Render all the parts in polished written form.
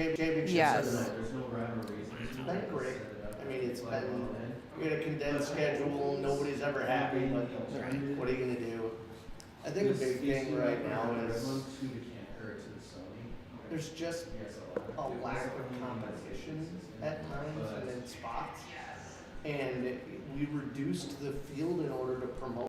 championships are Yes. the it's been great. I mean, it's been we had a condensed schedule. Nobody's ever happy, but Right. what are you gonna do? I think a big thing right now is there's just a lack of competition at times and in spots, and we reduced the field in order to promote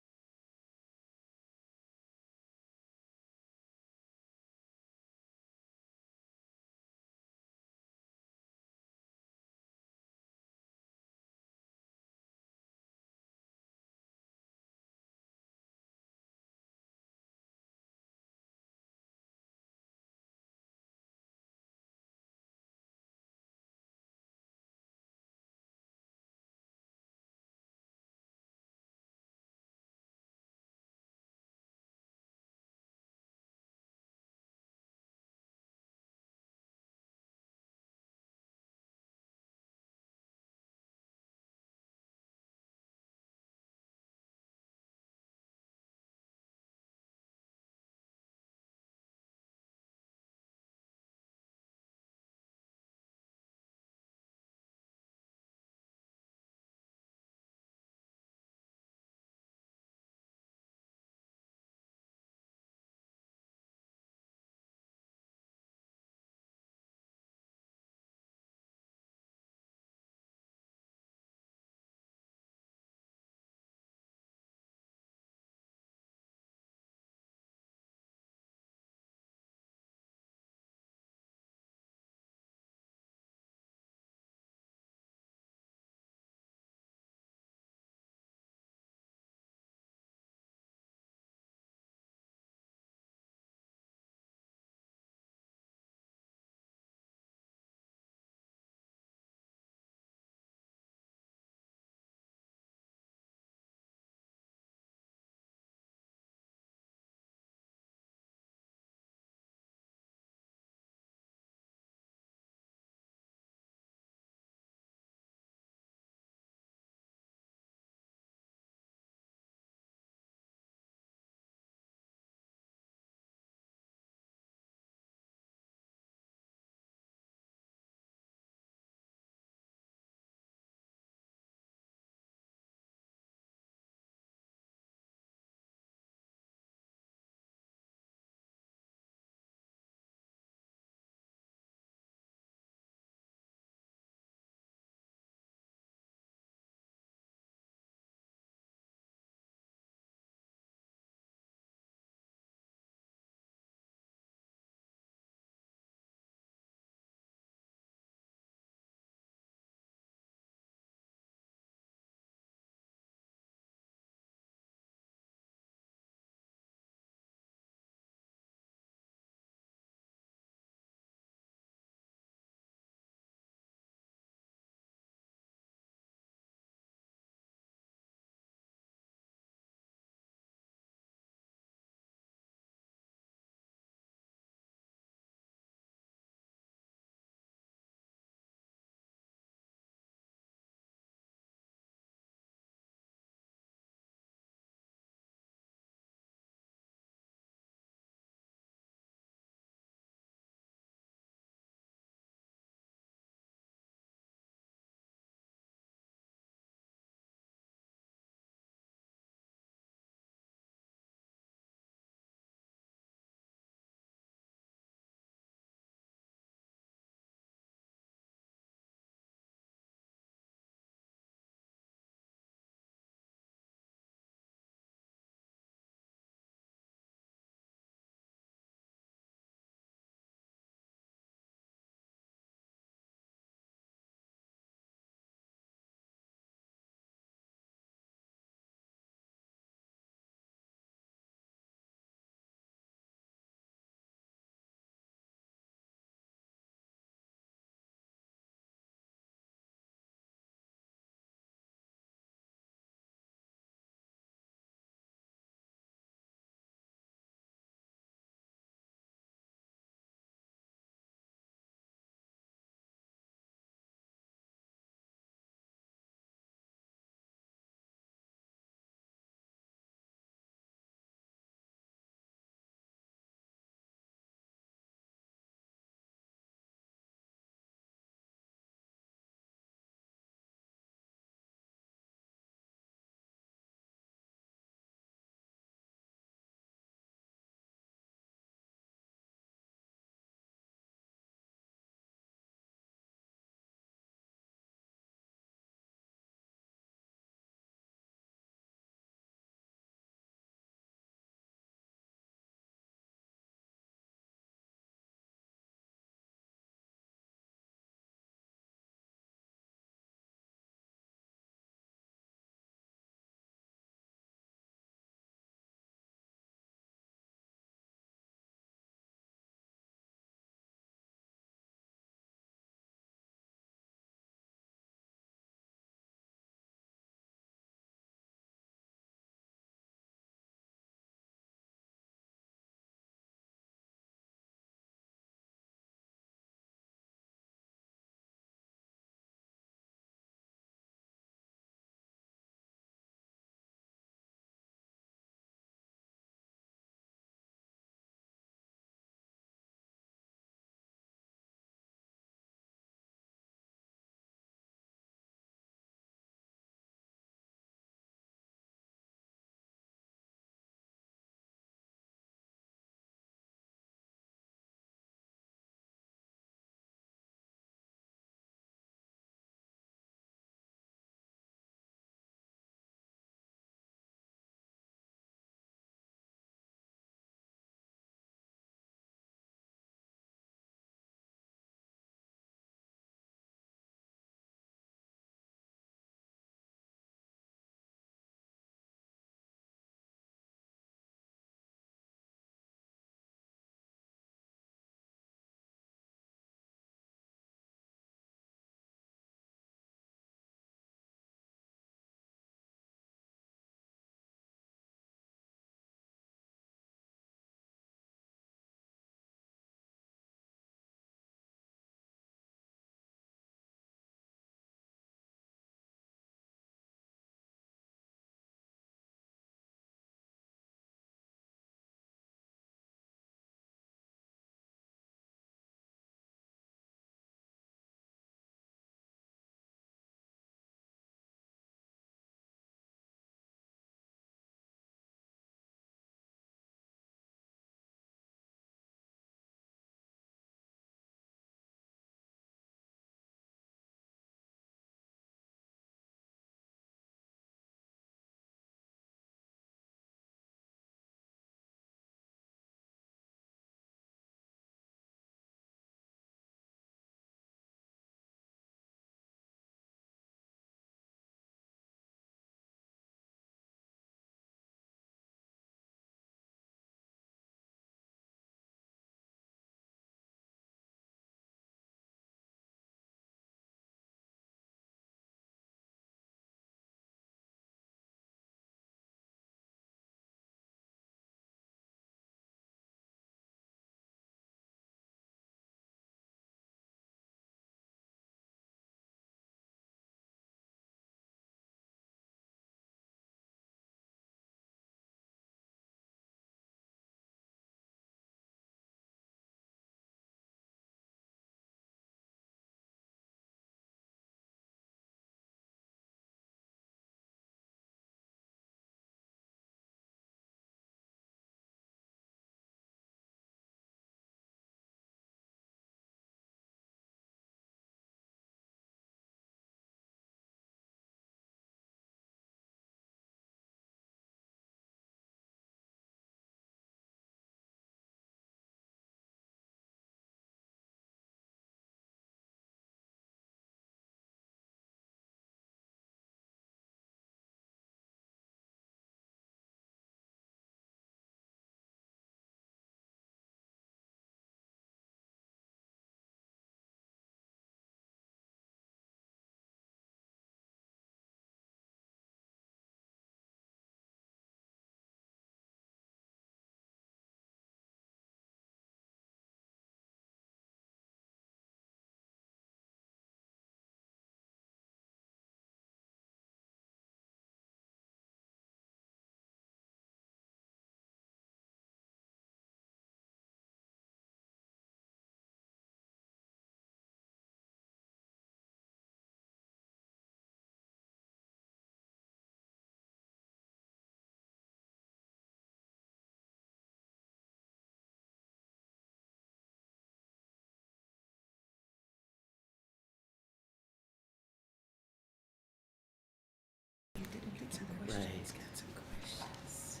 some questions. Got some questions.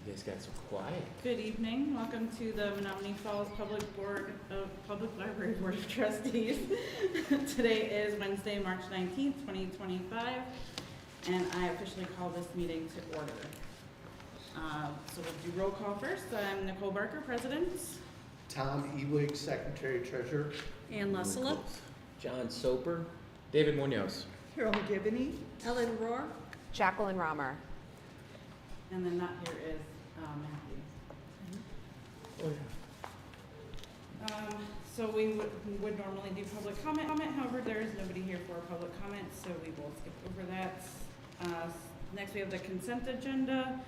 You guys got so quiet. Good evening. Welcome to the Menomonee Falls Public Library Board of Trustees. Today is Wednesday, March 19th, 2025, and I officially call this meeting to order. So we'll do roll call first. I'm Nicole Barker, President. Tom Ewig, Secretary Treasurer. Ann Lussela. John Soper. David Munoz. Carol Gibney. Ellen Rohr. Jacqueline Romer. And then not here is Matthew. So we would normally do public comment. However, there is nobody here for a public comment, so we will skip over that. Next, we have the consent agenda.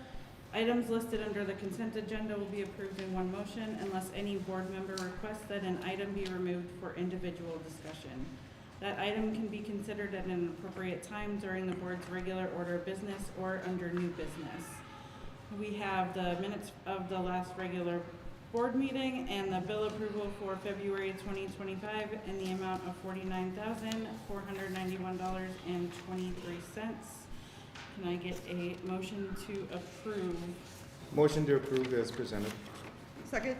Items listed under the consent agenda will be approved in one motion unless any board member requests that an item be removed for individual discussion. That item can be considered at an appropriate time during the board's regular order of business or under new business. We have the minutes of the last regular board meeting and the bill approval for February 2025 in the amount of $49,491.23. Can I get a motion to approve? Motion to approve as presented. Second.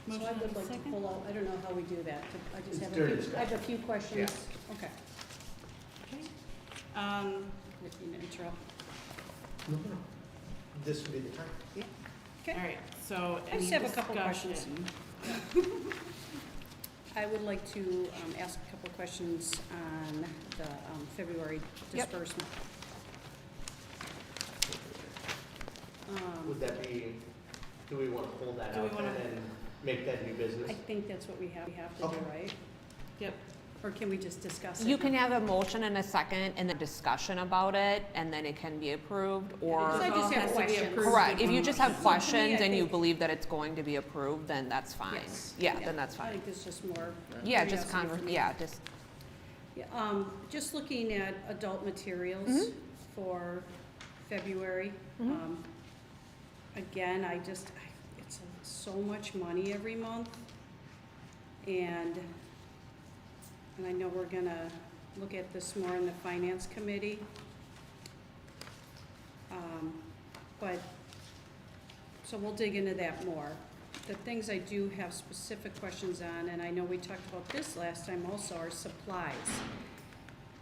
So Motion I would and like to second? pull out, I don't know how we do that. I just It's have during a few, I have a few questions. Okay. Okay. If you interrupt. No. This would be the time. Yeah. All Okay. right, so I any just have a couple questions. discussion? I would like to ask a couple questions on the February Yep. disbursement. Would that be, do we want to hold that Do we out wanna- then and make that new business? I think that's what we have to do, Okay. right? Yep. Or can we just discuss it? You can have a motion and a second and then discussion about it, and then it can be approved, Because I or, just all have has to be questions. approved. correct, if you just have So to me, questions I and you think- believe that it's going to be approved, then that's fine. Yes. Yeah, then that's I fine. think it's just more. Yeah, just curiosity for me. yeah, just, Yeah, just looking at adult materials Mhm. for February. Mhm. Again, it's so much money every month. And I know we're gonna look at this more in the finance committee. But, so we'll dig into that more. The things I do have specific questions on, and I know we talked about this last time also, are supplies.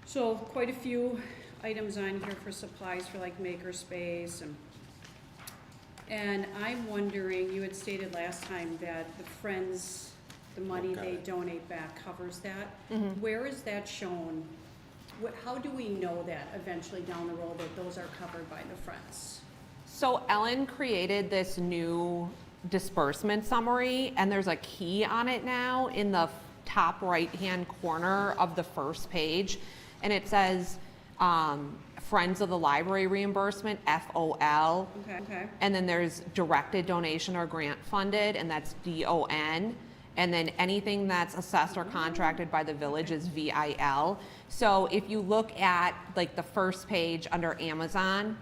So quite a few items on here for supplies for like makerspace and I'm wondering, you had stated last time that the Friends, the money Got they it. donate back covers that. Mhm. Where is that shown? How do we know that eventually down the road that those are covered by the Friends? So Ellen created this new disbursement summary, and there's a key on it now in the top right-hand corner of the first page, and it says, Friends of the Library Reimbursement, FOL. Okay. And then there's directed donation or grant funded, and that's DON. And then anything that's assessed or contracted by the village is VIL. So if you look at like the first page under Amazon,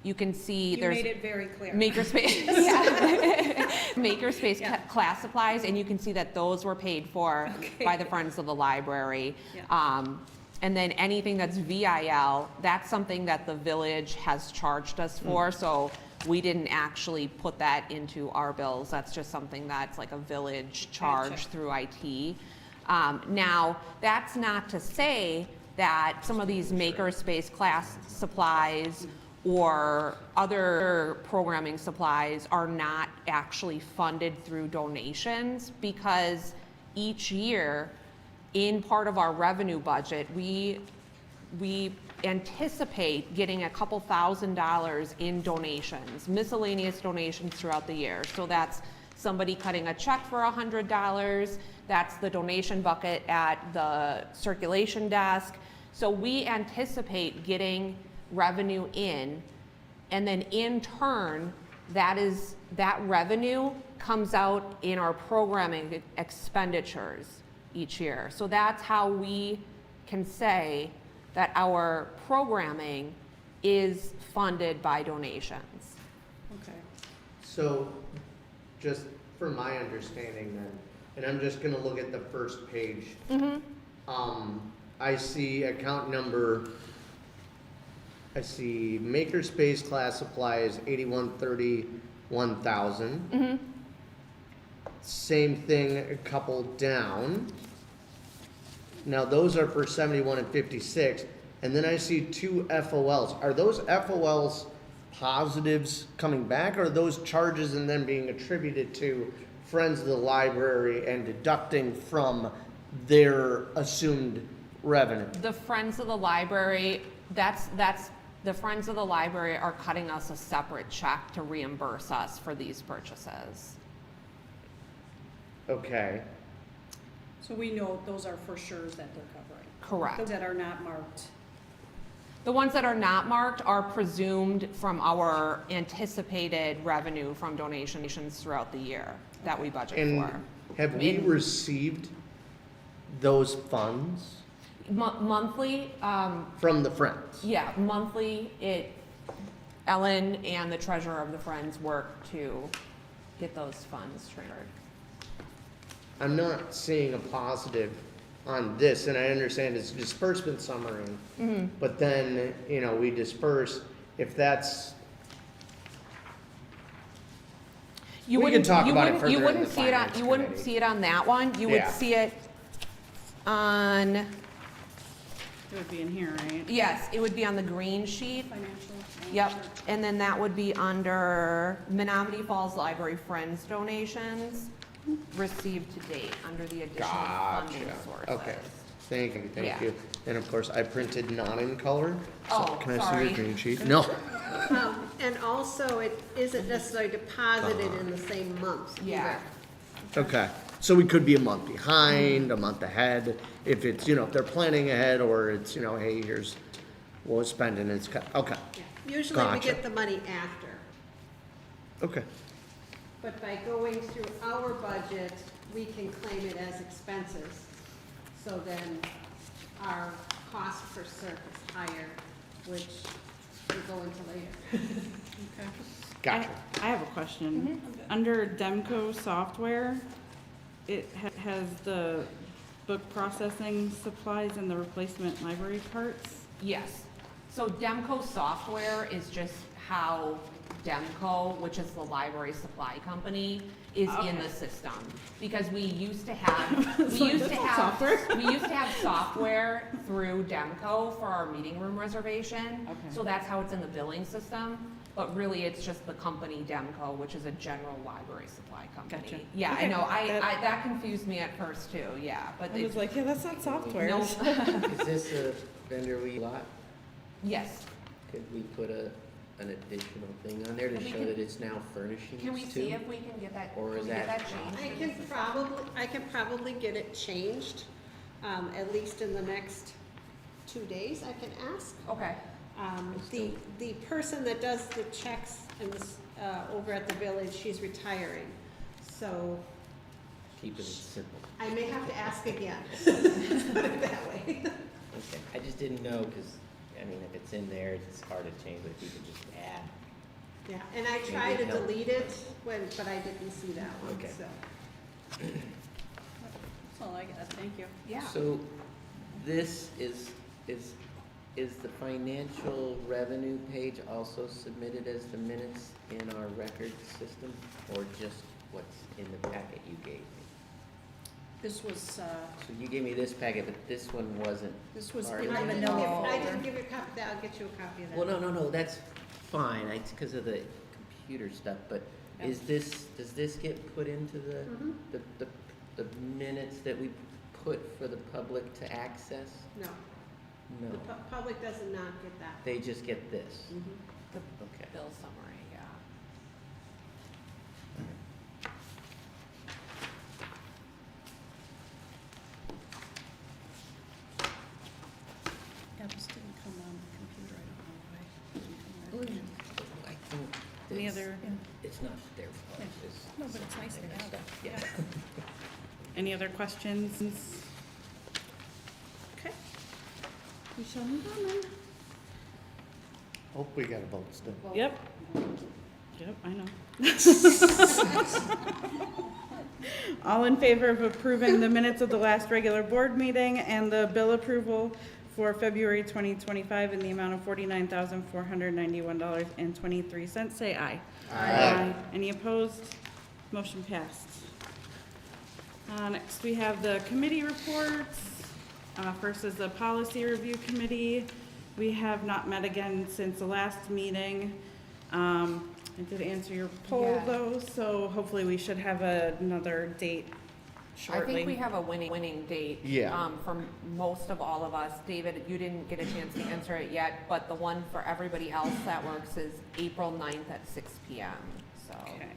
you can see You there's made it very clear. Makerspace, yeah. Makerspace Yeah. class supplies, and you can see that those were paid for Okay. by the Friends of the Library. Yeah. And then anything that's VIL, that's something that the village has charged us for, so we didn't actually put that into our bills. That's just something that's like a village charge Gotcha. through IT. Now, that's not to say that some of these makerspace class supplies or other programming supplies are not actually funded through donations, because each year, in part of our revenue budget, we anticipate getting a couple $1,000s in donations, miscellaneous donations throughout the year. So that's somebody cutting a check for $100, that's the donation bucket at the circulation desk. So we anticipate getting revenue in, and then in turn, that revenue comes out in our programming expenditures each year. So that's how we can say that our programming is funded by donations. Okay. So, just for my understanding then, and I'm just gonna look at the first page. I see account number, I see makerspace class supplies, 8131,000. Mhm. Same thing, a couple down. Now, those are for 71 and 56, and then I see 2 FOLs. Are those FOLs positives coming back, or are those charges and then being attributed to Friends of the Library and deducting from their assumed revenue? The Friends of the Library, that's, the Friends of the Library are cutting us a separate check to reimburse us for these purchases. Okay, So we know those are for sure that they're covering. Correct. Those that are not marked. The ones that are not marked are presumed from our anticipated revenue from donations throughout the year that we budget and for. have we In- received those funds Monthly, from the Friends? yeah, monthly, Ellen and the treasurer of the Friends work to get those funds triggered. I'm not seeing a positive on this, and I understand it's disbursement summary, but then, you know, we disperse, if that's, You We can wouldn't- talk you about it wouldn't- further you in wouldn't the see it on- finance You wouldn't committee. see it on that one, you would Yeah. see it on, It would be in here, right? yes, it would be on the green sheet. Financial. Yep, and then that would be under Menomonee Falls Library Friends donations received to date, under the additional funding Gotcha. sources. Okay. Thank you, Yeah. thank you. And of course, I printed not in color. So Oh, can I see sorry. your green sheet? No. And also, it isn't necessarily deposited in the same month either. Yeah. Okay, so we could be a month behind, a month ahead, if it's, you know, if they're planning ahead, or it's, you know, hey, here's what we're spending, it's, okay, Yeah. Usually we Gotcha. get the money after, okay. but by going through our budget, we can claim it as expenses. So then our cost per cert is higher, which we go into later. Gotcha. I have a question. Under Demco software, it has the book processing supplies and the replacement library parts. Yes. So Demco software is just how Demco, which is the library supply company, is in the system. Because we used to have, we used to have software through Demco for our meeting room reservation. Okay. So that's how it's in the billing system. But really, it's just the company Demco, which is a general library supply company. Gotcha. Yeah, I Okay. know. I That- that confused me at first too, yeah. But I was like, yeah, that's not software. no, Is this a vendor we lot? yes. Could we put an additional thing on there to We show can- that it's now furnishings too? Can we see if we can get that, Or can is we get that- that changed? I can probably get it changed, at least in the next 2 days, I can ask. Okay. The person that does the checks and this, over at the village, she's retiring. So Keeping it simple. I may have to ask again, put it that way. Okay, I just didn't know, because, I mean, if it's in there, it's hard to change, but if you could just add. Yeah, and I tried to Maybe help. delete it but I didn't see that one, Okay. so. That's all I got, thank you. Yeah. So this is the financial revenue page also submitted as the minutes in our record system? Or just what's in the packet you gave me? This was, So you gave me this packet, but this one wasn't. this was Alright. in I the didn't Menomonee give folder. you a copy, of that. I'll get you a copy of that. Well, no, that's fine, it's because of the computer stuff, but does this get put into Mhm. the minutes that we put for the public to access? No, No, the public does not get that. they just get this, Mhm. okay. Bill summary, yeah. Yeah, this didn't come on the computer, I don't know why. It didn't come right in. I think Any it's- other, It's not their fault, Yeah. it's no, but it's nice to have that. Yeah. Any other questions? Okay. We shall move on then. Hope we got a vote still. Yep. Yep, I know. All in favor of approving the minutes of the last regular board meeting and the bill approval for February 2025 in the amount of $49,491.23, say aye. Aye. Any opposed? Motion passed. Next, we have the committee reports. First is the policy review committee. We have not met again since the last meeting. I did answer your poll Yeah. though, so hopefully we should have another date shortly. I think we have a winning date. Yeah. For most of all of us. David, you didn't get a chance to answer it yet, but the one for everybody else that works is April 9th at 6 PM, so. Okay.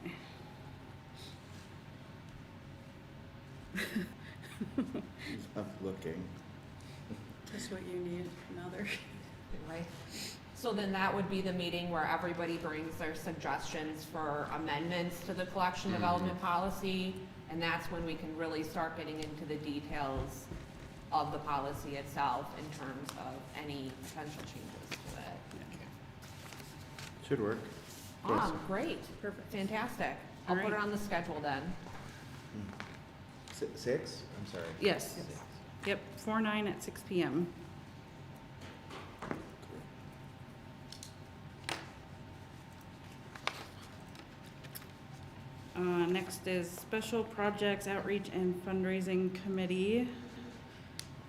He's up looking. That's what you need, another. Right. So then that would be the meeting where everybody brings their suggestions for amendments to the collection development policy. And that's when we can really start getting into the details of the policy itself in terms of any potential changes to it. Should work. Yes. Great. Perfect. Fantastic. I'll All put it right. on the schedule then. 6? I'm sorry. Yes. Yep, 4/9 at 6 PM. Next is Special Projects Outreach and Fundraising Committee.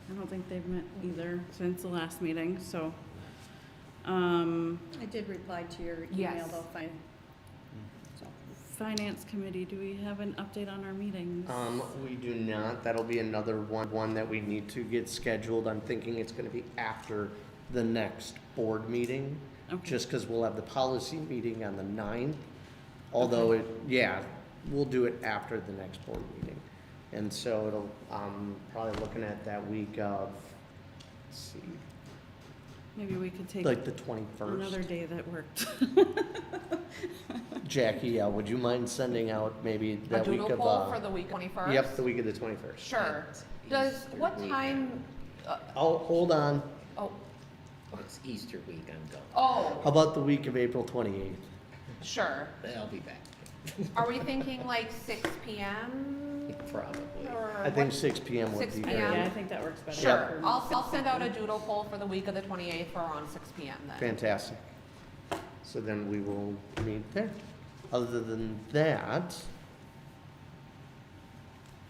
I don't think they've met either since the last meeting, so. I did reply to your email Yes. though, fine. So, Finance Committee, do we have an update on our meetings? We do not. That'll be another one that we need to get scheduled. I'm thinking it's gonna be after the next board meeting, Okay. just because we'll have the policy meeting on the 9th. Although we'll do it after the next board meeting. And so it'll, probably looking at that week of, let's see, Maybe we could take like the another 21st. day that worked. Jackie, would you mind sending out maybe A that week doodle of, poll for the week 21st? yep, the week of the 21st. Sure. It's Does, Easter what week. time, Oh, hold on. oh, It's Easter week, I'm gone. oh, How about the week of April 28th? sure. I'll be back, Are we thinking like 6 PM? probably. Or I think what- 6 PM would 6 be p.m. great. Yeah, I think that works better. Sure, for me. I'll send out a doodle poll for the week of the 28th for around 6 PM then. Fantastic. So then we will meet there. Other than that,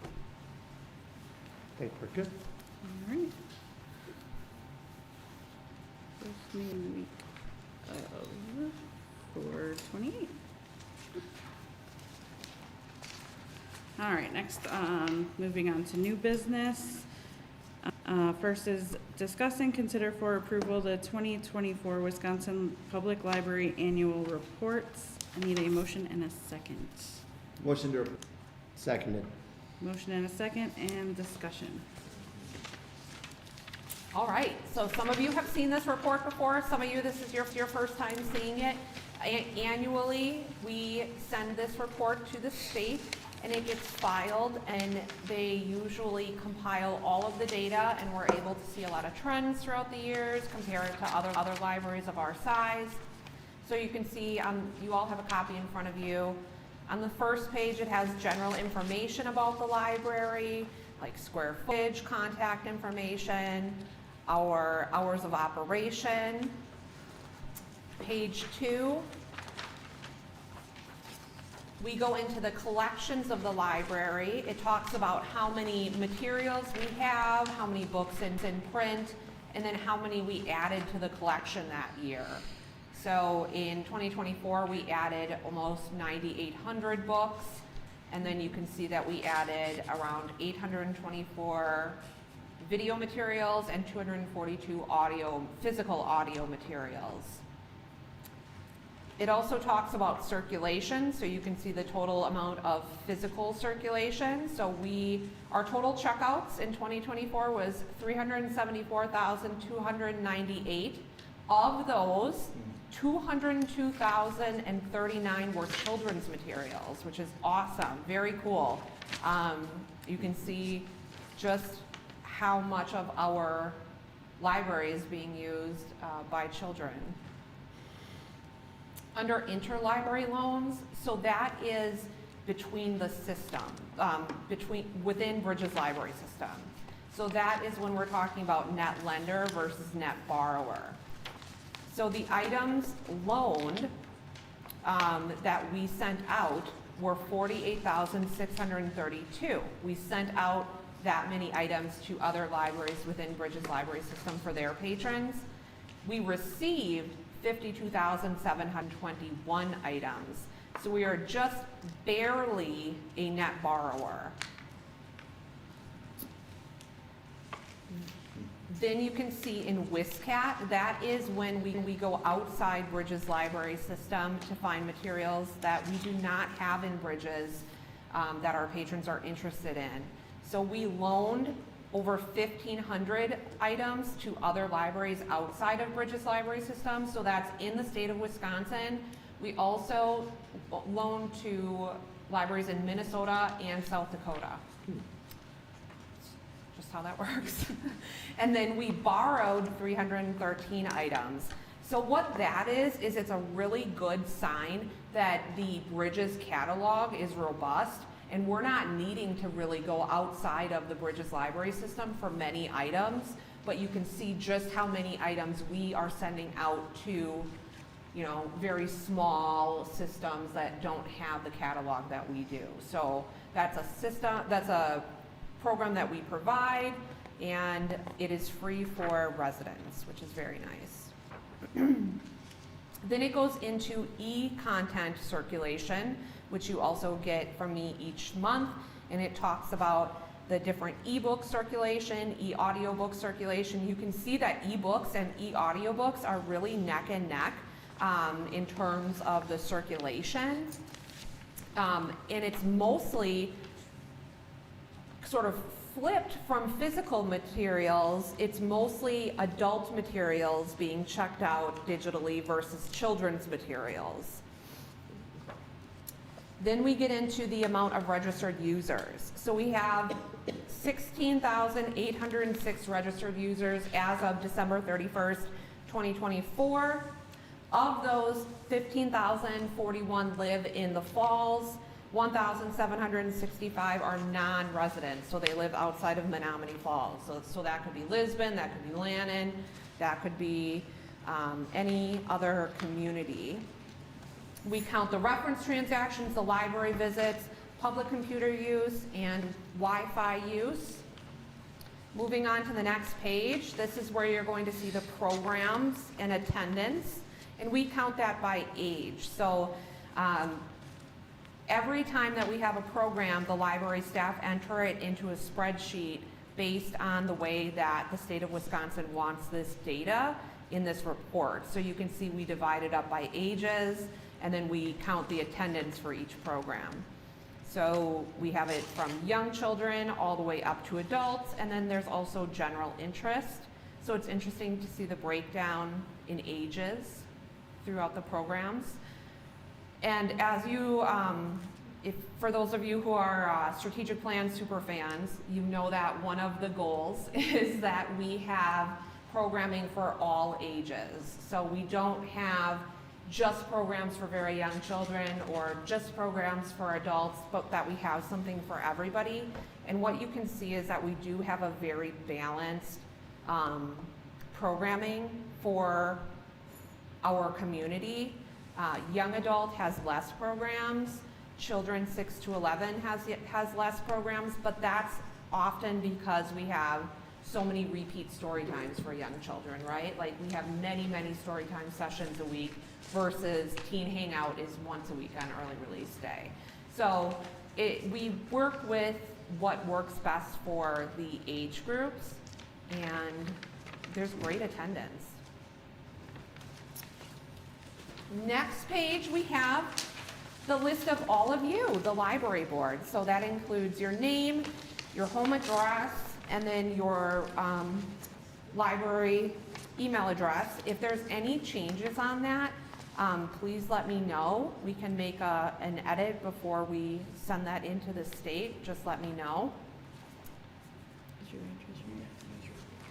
I think we're good. All right. First meeting week of 4/28. All right, next, moving on to new business. First is discuss and consider for approval the 2024 Wisconsin Public Library Annual Reports. I need a motion and a second. Motion to approve. Seconded. Motion and a second, and discussion. All right, so some of you have seen this report before, some of you, this is your first time seeing it. Annually, we send this report to the state, and it gets filed, and they usually compile all of the data, and we're able to see a lot of trends throughout the years, compare it to other libraries of our size. So you can see, you all have a copy in front of you. On the first page, it has general information about the library, like square footage, contact information, our hours of operation. Page 2, we go into the collections of the library. It talks about how many materials we have, how many books in print, and then how many we added to the collection that year. So in 2024, we added almost 9,800 books, and then you can see that we added around 824 video materials and 242 physical audio materials. It also talks about circulation, so you can see the total amount of physical circulation. So our total checkouts in 2024 was 374,298. Of those, 202,039 were children's materials, which is awesome, very cool. You can see just how much of our library is being used by children. Under interlibrary loans, so that is between the system, within Bridges Library System. So that is when we're talking about net lender versus net borrower. So the items loaned that we sent out were 48,632. We sent out that many items to other libraries within Bridges Library System for their patrons. We received 52,721 items. So we are just barely a net borrower. Then you can see in WISCAT, that is when we go outside Bridges Library System to find materials that we do not have in Bridges that our patrons are interested in. So we loaned over 1,500 items to other libraries outside of Bridges Library System, so that's in the state of Wisconsin. We also loaned to libraries in Minnesota and South Dakota. Just how that works. And then we borrowed 313 items. So what that is it's a really good sign that the Bridges catalog is robust, and we're not needing to really go outside of the Bridges Library System for many items, but you can see just how many items we are sending out to, you know, very small systems that don't have the catalog that we do. So that's a program that we provide, and it is free for residents, which is very nice. Then it goes into e-content circulation, which you also get from me each month, and it talks about the different ebook circulation, e-audiobook circulation. You can see that ebooks and e-audiobooks are really neck and neck in terms of the circulation, and it's mostly sort of flipped from physical materials. It's mostly adult materials being checked out digitally versus children's materials. Then we get into the amount of registered users. So we have 16,806 registered users as of December 31st, 2024. Of those, 15,041 live in the Falls. 1,765 are non-residents, so they live outside of Menomonee Falls. So that could be Lisbon, that could be Lannon, that could be any other community. We count the reference transactions, the library visits, public computer use, and Wi-Fi use. Moving on to the next page, this is where you're going to see the programs and attendance, and we count that by age. So every time that we have a program, the library staff enter it into a spreadsheet based on the way that the state of Wisconsin wants this data in this report. So you can see we divide it up by ages, and then we count the attendance for each program. So we have it from young children all the way up to adults, and then there's also general interest. So it's interesting to see the breakdown in ages throughout the programs. And as you, for those of you who are strategic plan super fans, you know that one of the goals is that we have programming for all ages. So we don't have just programs for very young children or just programs for adults, but that we have something for everybody. And what you can see is that we do have a very balanced programming for our community. Young adult has less programs. Children 6 to 11 has less programs, but that's often because we have so many repeat story times for young children, right? Like we have many, many story time sessions a week versus Teen Hangout is once a week on early release day. So we work with what works best for the age groups, and there's great attendance. Next page, we have the list of all of you, the library board. So that includes your name, your home address, and then your library email address. If there's any changes on that, please let me know. We can make an edit before we send that into the state. Just let me know.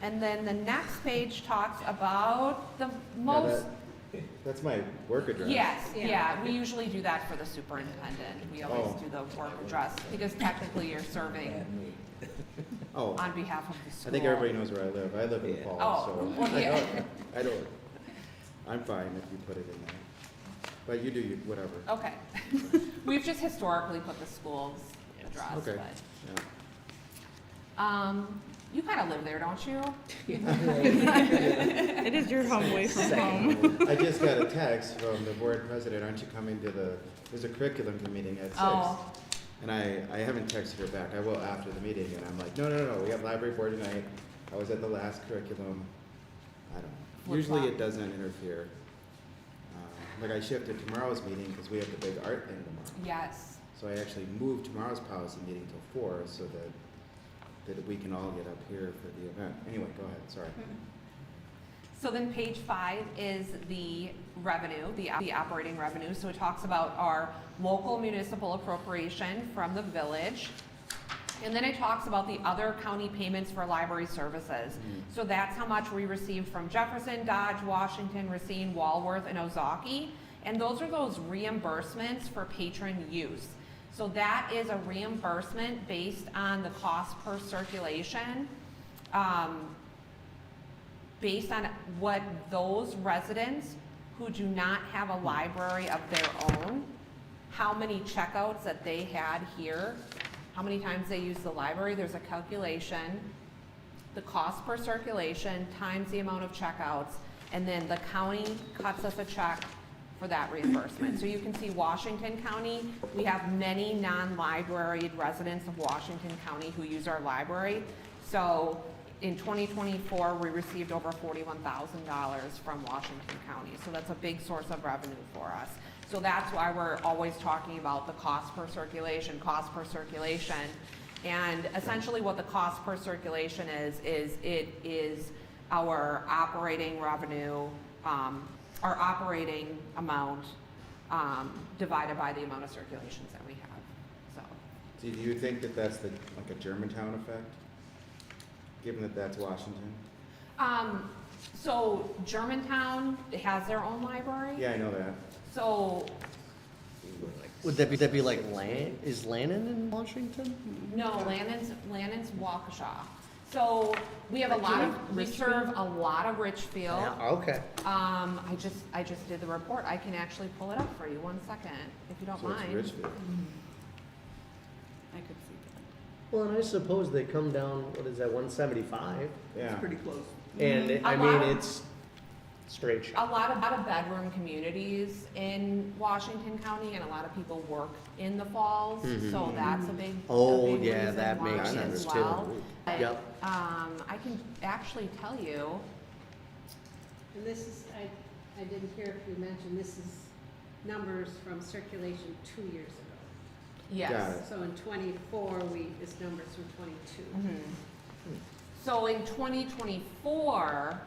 And then the next page talks about the most... That's my work address. Yes, Yeah. yeah, we usually do that for the superintendent. We always Oh. do the work address, because technically you're serving Oh, on behalf of the school. I think everybody knows where I live. I live in the Yeah. falls, Oh, so. well, yeah. I don't, I'm fine if you put it in there. But you do, whatever. Okay. We've just historically put the school's address, Okay. but, Yeah. you kind of live there, don't you? It is your home away from home. I just got a text from the board president, aren't you coming to there's a curriculum meeting at 6. Oh. And I haven't texted her back. I will after the meeting, and I'm like, no, we have library board tonight. I was at the last curriculum. I don't know. Flip Usually flop. it doesn't interfere. Like I shifted tomorrow's meeting because we have the big art thing tomorrow. Yes. So I actually moved tomorrow's policy meeting till 4 so that we can all get up here for the event. Anyway, go ahead, sorry. So then page 5 is the revenue, the operating revenue. So it talks about our local municipal appropriation from the village. And then it talks about the other county payments for library services. So that's how much we received from Jefferson, Dodge, Washington, Racine, Walworth, and Ozaukee. And those are those reimbursements for patron use. So that is a reimbursement based on the cost per circulation, based on what those residents who do not have a library of their own, how many checkouts that they had here, how many times they use the library. There's a calculation, the cost per circulation times the amount of checkouts, and then the county cuts us a check for that reimbursement. So you can see Washington County, we have many non-libraried residents of Washington County who use our library. So in 2024, we received over $41,000 from Washington County. So that's a big source of revenue for us. So that's why we're always talking about the cost per circulation. And essentially what the cost per circulation is it is our operating revenue, our operating amount divided by the amount of circulations that we have, so. Do you think that that's like a Germantown effect? Given that that's Washington? So Germantown has their own library. Yeah, I know that. So, Would that be like is Lannon in Washington? no, Lannon's Waukesha. So we have we serve a lot of Richfield. Yeah, okay. I just did the report. I can actually pull it up for you, 1 second, if you don't So it's mind. Richfield. I could see that. Well, and I suppose they come down, what is that, 175? Yeah. close. And A I lot mean, of- it's straight A shot. lot of bedroom communities in Washington County, and a lot of people work in the falls, so that's a big, Oh, a big yeah, reason that why makes as sense well. too. But, Yep. I can actually tell you, And this is, I didn't hear if you mentioned, this is numbers from circulation 2 years ago. yes. Got it. So in '24, this number's from '22. So in 2024,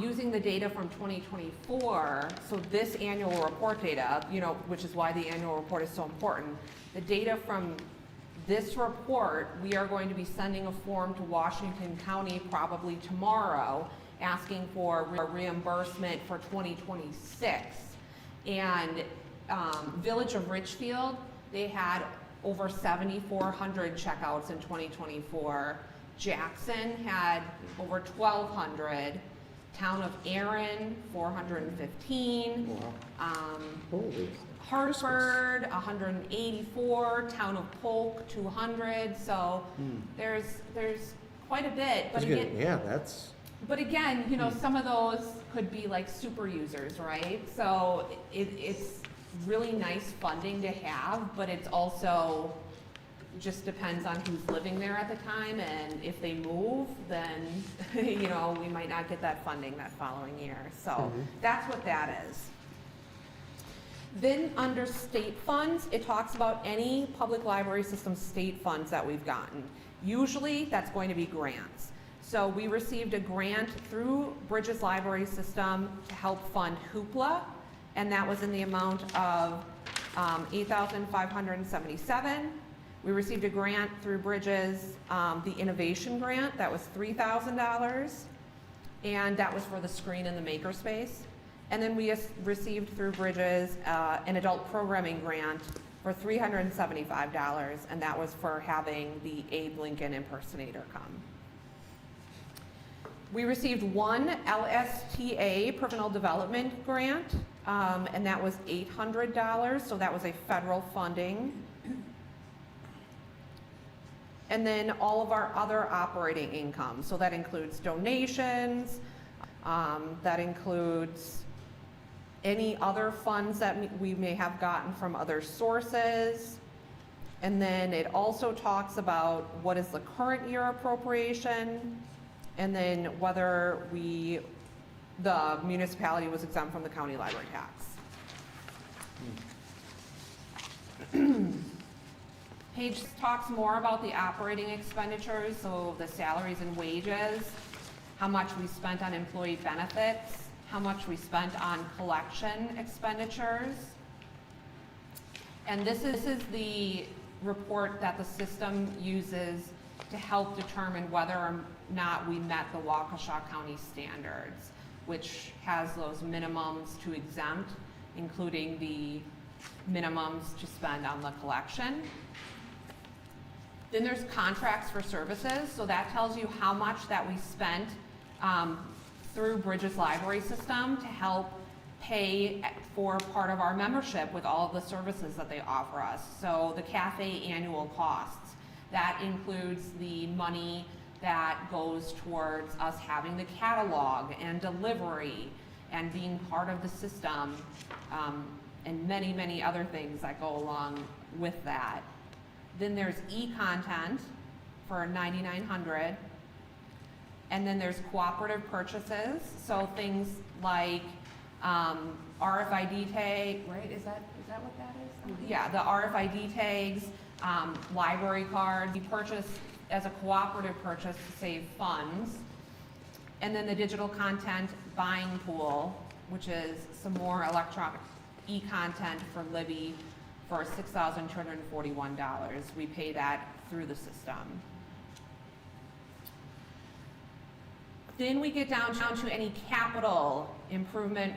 using the data from 2024, so this annual report data, which is why the annual report is so important, the data from this report, we are going to be sending a form to Washington County probably tomorrow, asking for reimbursement for 2026. And Village of Richfield, they had over 7,400 checkouts in 2024. Jackson had over 1,200. Town of Erin, 415. Wow. Holy. Hartford, 184. Town of Polk, 200. So there's quite a bit. But That's good. again, Yeah, that's, but again, some of those could be like super users, right? So it's really nice funding to have, but it's also just depends on who's living there at the time, and if they move, then, we might not get that funding that following year. So that's what that is. Then under state funds, it talks about any public library system state funds that we've gotten. Usually that's going to be grants. So we received a grant through Bridges Library System to help fund Hoopla, and that was in the amount of $8,577. We received a grant through Bridges, the Innovation Grant, that was $3,000, and that was for the screen in the makerspace. And then we received through Bridges, an adult programming grant for $375, and that was for having the Abe Lincoln impersonator come. We received one LSTA professional development grant, and that was $800, so that was a federal funding. And then all of our other operating income, so that includes donations, that includes any other funds that we may have gotten from other sources. And then it also talks about what is the current year appropriation, and then whether the municipality was exempt from the county library tax. Page talks more about the operating expenditures, so the salaries and wages, how much we spent on employee benefits, how much we spent on collection expenditures. And this is the report that the system uses to help determine whether or not we met the Waukesha County standards, which has those minimums to exempt, including the minimums to spend on the collection. Then there's contracts for services, so that tells you how much that we spent through Bridges Library System to help pay for part of our membership with all of the services that they offer us. So the cafe annual costs, that includes the money that goes towards us having the catalog and delivery and being part of the system, and many, many other things that go along with that. Then there's e-content for $9,900. And then there's cooperative purchases, so things like RFID tag, right? Is that what that is? Mm-hmm. Yeah, the RFID tags, library cards. We purchase as a cooperative purchase to save funds. And then the digital content buying pool, which is some more electronic e-content for Libby for $6,241. We pay that through the system. Then we get down to any capital improvement,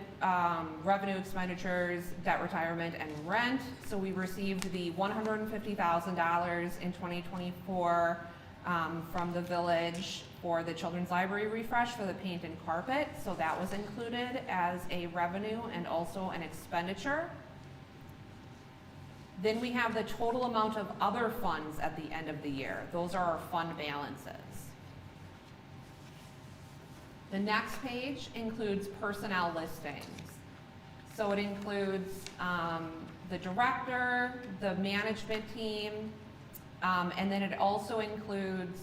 revenue expenditures, debt retirement, and rent. So we received the $150,000 in 2024 from the village for the children's library refresh for the paint and carpet. So that was included as a revenue and also an expenditure. Then we have the total amount of other funds at the end of the year. Those are our fund balances. The next page includes personnel listings. So it includes the director, the management team, and then it also includes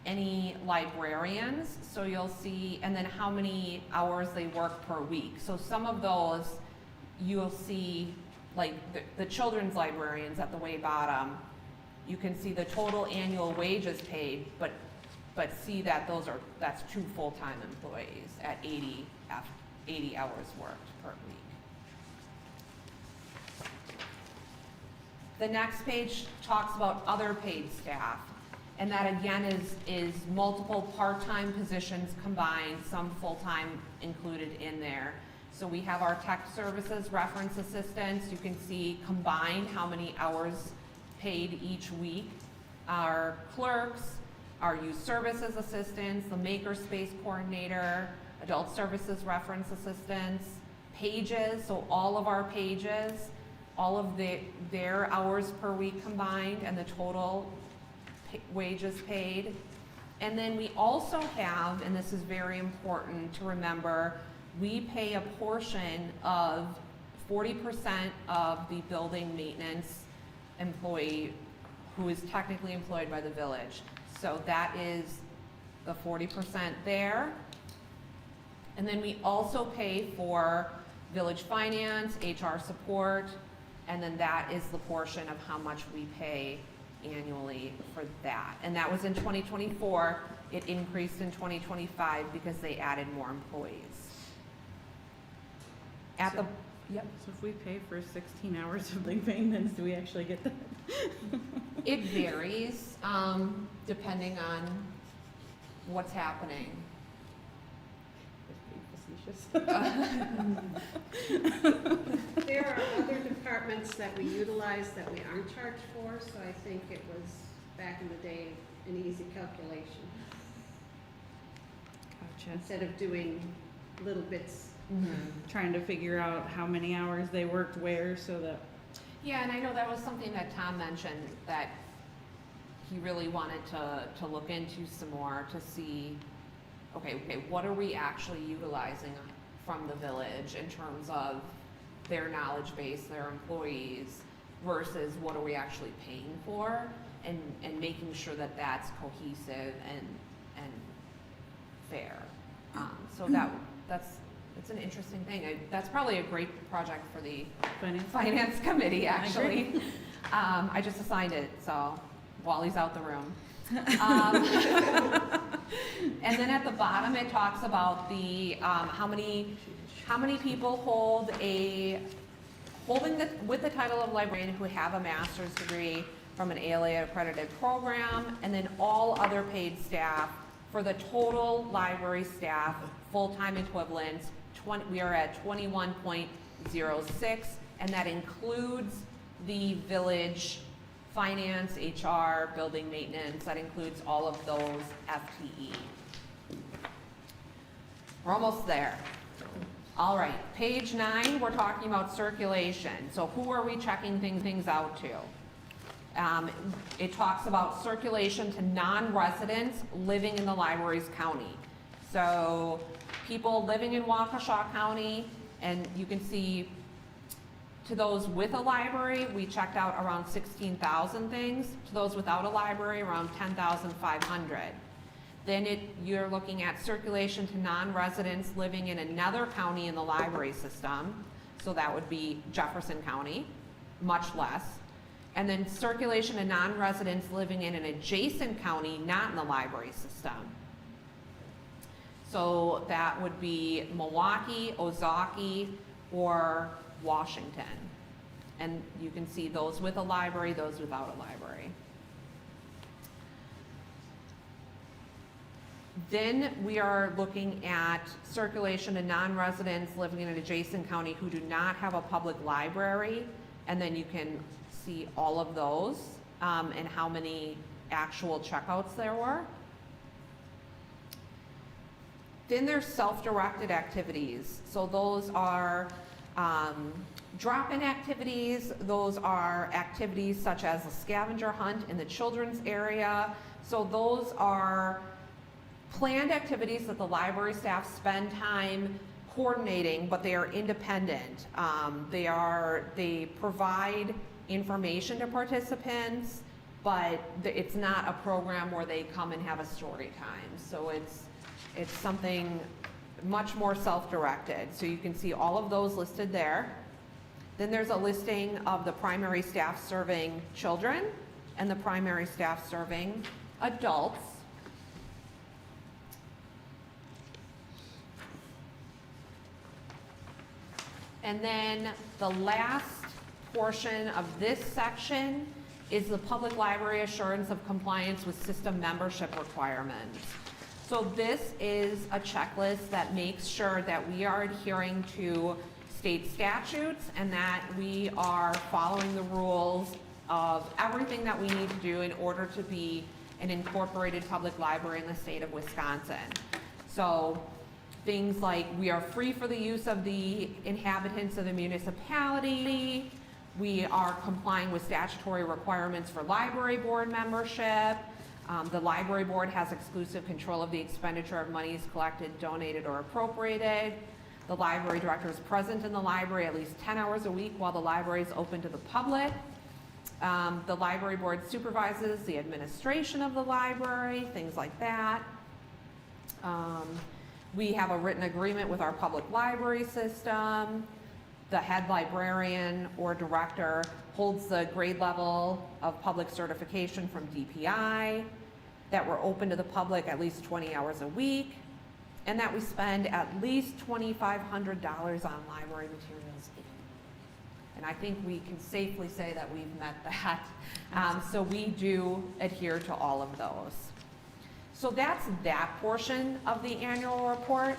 any librarians. So you'll see, and then how many hours they work per week. So some of those you'll see, like the children's librarians at the way bottom, you can see the total annual wages paid, but see that that's 2 full-time employees at 80 hours worked per week. The next page talks about other paid staff, and that again is multiple part-time positions combined, some full-time included in there. So we have our tech services reference assistants. You can see combined how many hours paid each week. Our clerks, our youth services assistants, the makerspace coordinator, adult services reference assistants, pages, so all of our pages, all of their hours per week combined, and the total wages paid. And then we also have, and this is very important to remember, we pay a portion of 40% of the building maintenance employee who is technically employed by the village. So that is the 40% there. And then we also pay for village finance, HR support, and then that is the portion of how much we pay annually for that. And that was in 2024. It increased in 2025 because they added more employees. So if we pay for 16 hours of like maintenance, do we actually get that? It varies, depending on what's happening. There are other departments that we utilize that we aren't charged for, so I think it was, back in the day, an easy calculation. Gotcha. Instead of doing little bits. Trying to figure out how many hours they worked where so that, Yeah, and I know that was something that Tom mentioned, that he really wanted to look into some more to see, okay, what are we actually utilizing from the village in terms of their knowledge base, their employees, versus what are we actually paying for, and making sure that that's cohesive and fair. So it's an interesting thing. That's probably a great project for the finance committee, actually. I just assigned it, so Wally's out the room. And then at the bottom, it talks about the, how many people with the title of librarian who have a master's degree from an ALA accredited program, and then all other paid staff. For the total library staff, full-time equivalents, we are at 21.06, and that includes the village finance, HR, building maintenance, that includes all of those FTE. We're almost there. All right, page 9, we're talking about circulation. So who are we checking things out to? It talks about circulation to non-residents living in the library's county. So people living in Waukesha County, and you can see to those with a library, we checked out around 16,000 things. To those without a library, around 10,500. Then you're looking at circulation to non-residents living in another county in the library system. So that would be Jefferson County, much less. And then circulation to non-residents living in an adjacent county, not in the library system. So that would be Milwaukee, Ozaukee, or Washington. And you can see those with a library, those without a library. Then we are looking at circulation to non-residents living in an adjacent county who do not have a public library. And then you can see all of those and how many actual checkouts there were. Then there's self-directed activities. So those are drop-in activities. Those are activities such as a scavenger hunt in the children's area. So those are planned activities that the library staff spend time coordinating, but they are independent. They provide information to participants, but it's not a program where they come and have a story time. So it's something much more self-directed. So you can see all of those listed there. Then there's a listing of the primary staff serving children and the primary staff serving adults. And then the last portion of this section is the public library assurance of compliance with system membership requirements. So this is a checklist that makes sure that we are adhering to state statutes and that we are following the rules of everything that we need to do in order to be an incorporated public library in the state of Wisconsin. So things like we are free for the use of the inhabitants of the municipality. We are complying with statutory requirements for library board membership. The library board has exclusive control of the expenditure of monies collected, donated, or appropriated. The library director is present in the library at least 10 hours a week while the library is open to the public. The library board supervises the administration of the library, things like that. We have a written agreement with our public library system. The head librarian or director holds the grade level of public certification from DPI, that we're open to the public at least 20 hours a week, and that we spend at least $2,500 on library materials. And I think we can safely say that we've met that. So we do adhere to all of those. So that's that portion of the annual report.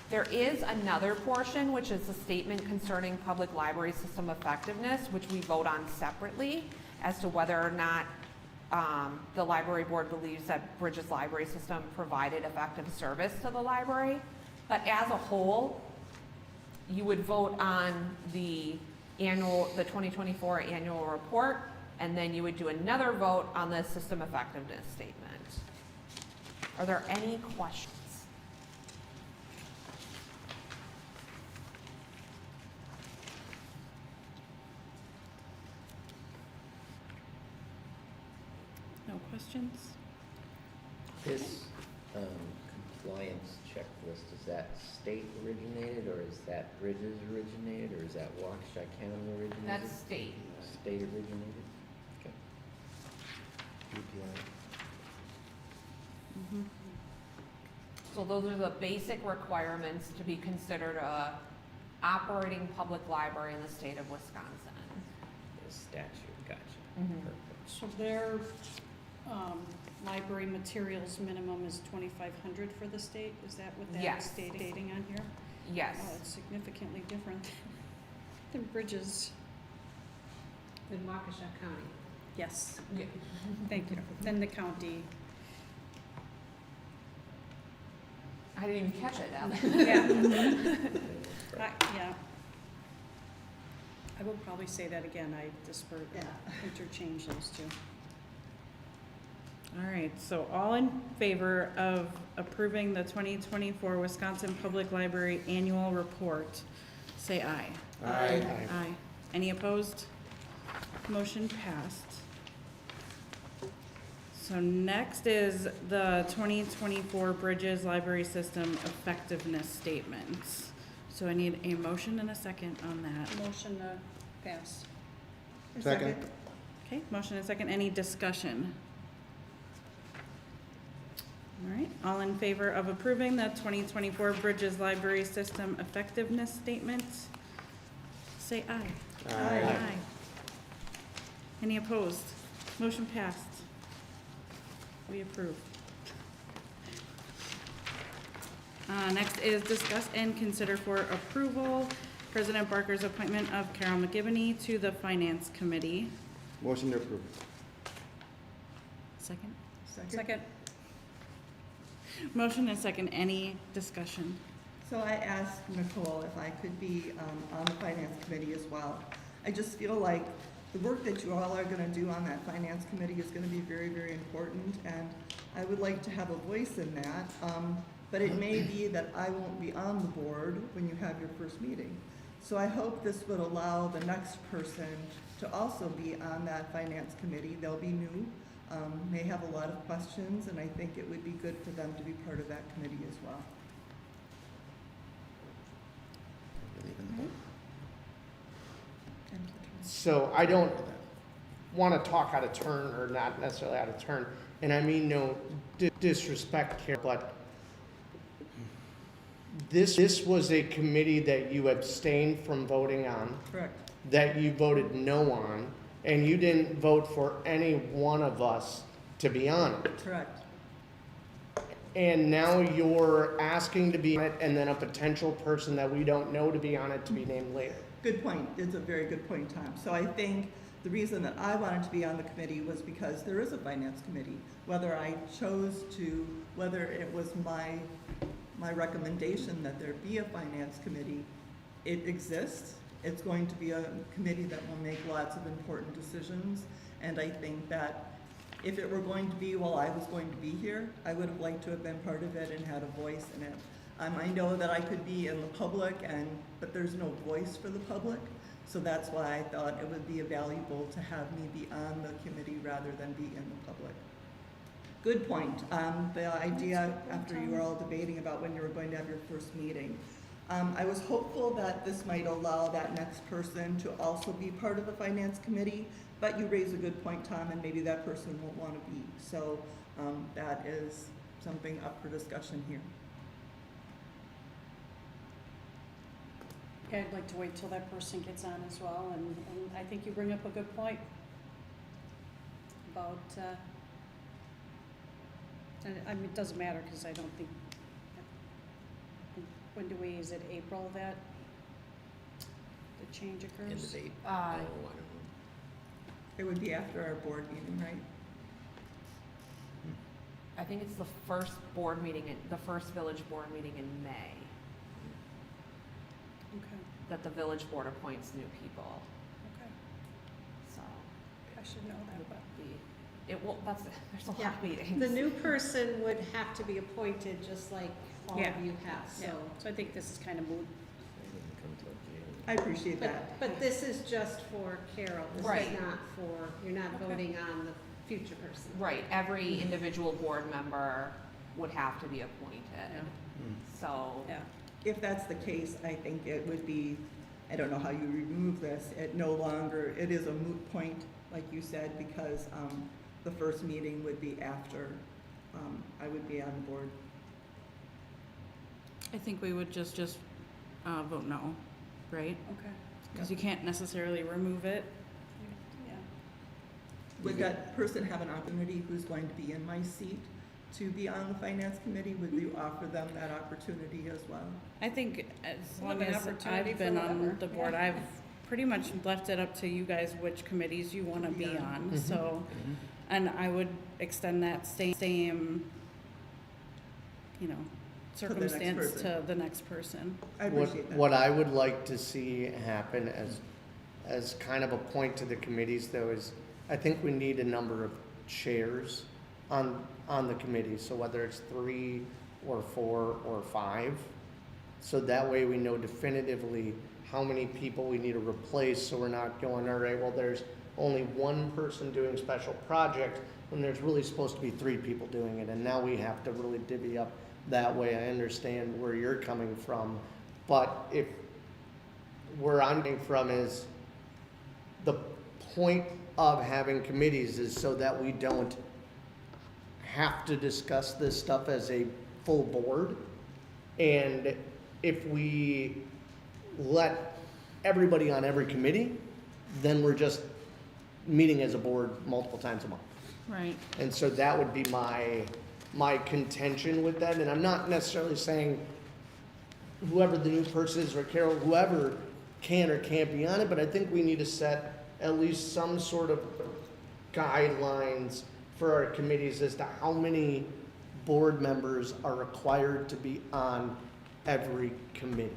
There is another portion, which is the statement concerning public library system effectiveness, which we vote on separately as to whether or not the library board believes that Bridges Library System provided effective service to the library. But as a whole, you would vote on the 2024 annual report, and then you would do another vote on the system effectiveness statement. Are there any questions? No questions? This compliance checklist, is that state originated, or is that Bridges originated, or is that Waukesha County originated? That's state. State originated? Okay. UPI. So those are the basic requirements to be considered a operating public library in the state of Wisconsin. The statute, gotcha. Mhm. Perfect. So their, library materials minimum is 2,500 for the state? Is that what that is Yes. stating on here? Yes. Oh, it's significantly different than Bridges. In Waukesha County. Yes, Yeah. thank you. Then the county. I didn't even catch it, Ellen. Yeah. Yeah. I will probably say that again. I interchange those two. All right, so all in favor of approving the 2024 Wisconsin Public Library Annual Report, say aye. Aye. Aye. Any opposed? Motion passed. So next is the 2024 Bridges Library System Effectiveness Statement. So I need a motion and a second on that. Motion to pass. Second. Okay, motion and second. Any discussion? All right, all in favor of approving the 2024 Bridges Library System Effectiveness Statement, say aye. Aye. Any opposed? Motion passed. We approve. Next is discuss and consider for approval President Barker's appointment of Carol McGivney to the Finance Committee. Motion to approve. Second? Second. Motion and second. Any discussion? So I asked Nicole if I could be on the finance committee as well. I just feel like the work that you all are gonna do on that finance committee is gonna be very, very important, and I would like to have a voice in that. But it may be that I won't be on the board when you have your first meeting. So I hope this would allow the next person to also be on that finance committee. They'll be new, may have a lot of questions, and I think it would be good for them to be part of that committee as well. So I don't want to talk out of turn, or not necessarily out of turn, and I mean no disrespect here, but this was a committee that you abstained from voting on, Correct. that you voted no on, and you didn't vote for any one of us to be on it. Correct. And now you're asking to be on it, and then a potential person that we don't know to be on it to be named later. Good point. It's a very good point, Tom. So I think the reason that I wanted to be on the committee was because there is a finance committee. Whether I chose to, whether it was my recommendation that there be a finance committee, it exists. It's going to be a committee that will make lots of important decisions. And I think that if it were going to be while I was going to be here, I would have liked to have been part of it and had a voice in it. I know that I could be in the public, but there's no voice for the public, so that's why I thought it would be valuable to have me be on the committee rather than be in the public. Good point. The idea, after you were all debating about when you were going to have your first meeting, I was hopeful that this might allow that next person to also be part of the finance committee, but you raise a good point, Tom, and maybe that person won't want to be. So that is something up for discussion here. Yeah, I'd like to wait till that person gets on as well, and I think you bring up a good point about, and I mean, it doesn't matter, because I don't think, when do we, is it April that the change End occurs? of April. Oh, Uh, I don't know. It would be after our board meeting, right? I think it's the first board meeting, the first village board meeting in May, Okay, that the village board appoints new people, okay. so. I should know that, but. It will, there's a lot Yeah, of meetings. the new person would have to be appointed just like all Yeah. of you have, Yeah, so. so I think this is kind of moot. It doesn't come till June. I appreciate that. But this is just for Carol, this Right. is not for, you're not Okay. voting on the future person. Right, every individual board member would have to be appointed, so. Yeah, If that's the case, I think it would be, I don't know how you remove this, it no longer, it is a moot point, like you said, because, the first meeting would be after, I would be on the board. I think we would just vote no, right? okay, Because you can't necessarily remove it. yeah. Would that person have an opportunity who's going to be in my seat to be on the finance committee? Would you offer them that opportunity as well? I think as We'll long have an as opportunity I've for been on whatever, the board, yeah. I've pretty much left it up to you guys which committees you want to be Yeah. on, so. And I would extend that same, you know, the next circumstance person. to the next person. I What, appreciate that. what I would like to see happen as kind of a point to the committees though is, I think we need a number of chairs on the committee, so whether it's 3 or 4 or 5. So that way we know definitively how many people we need to replace, so we're not going, all right, well, there's only one person doing special project when there's really supposed to be 3 people doing it, and now we have to really divvy up that way. I understand where you're coming from, but if where I'm coming from is the point of having committees is so that we don't have to discuss this stuff as a full board. And if we let everybody on every committee, then we're just meeting as a board multiple times a month. Right. And so that would be my contention with that. And I'm not necessarily saying whoever the new person is or Carol, whoever can or can't be on it, but I think we need to set at least some sort of guidelines for our committees as to how many board members are required to be on every committee.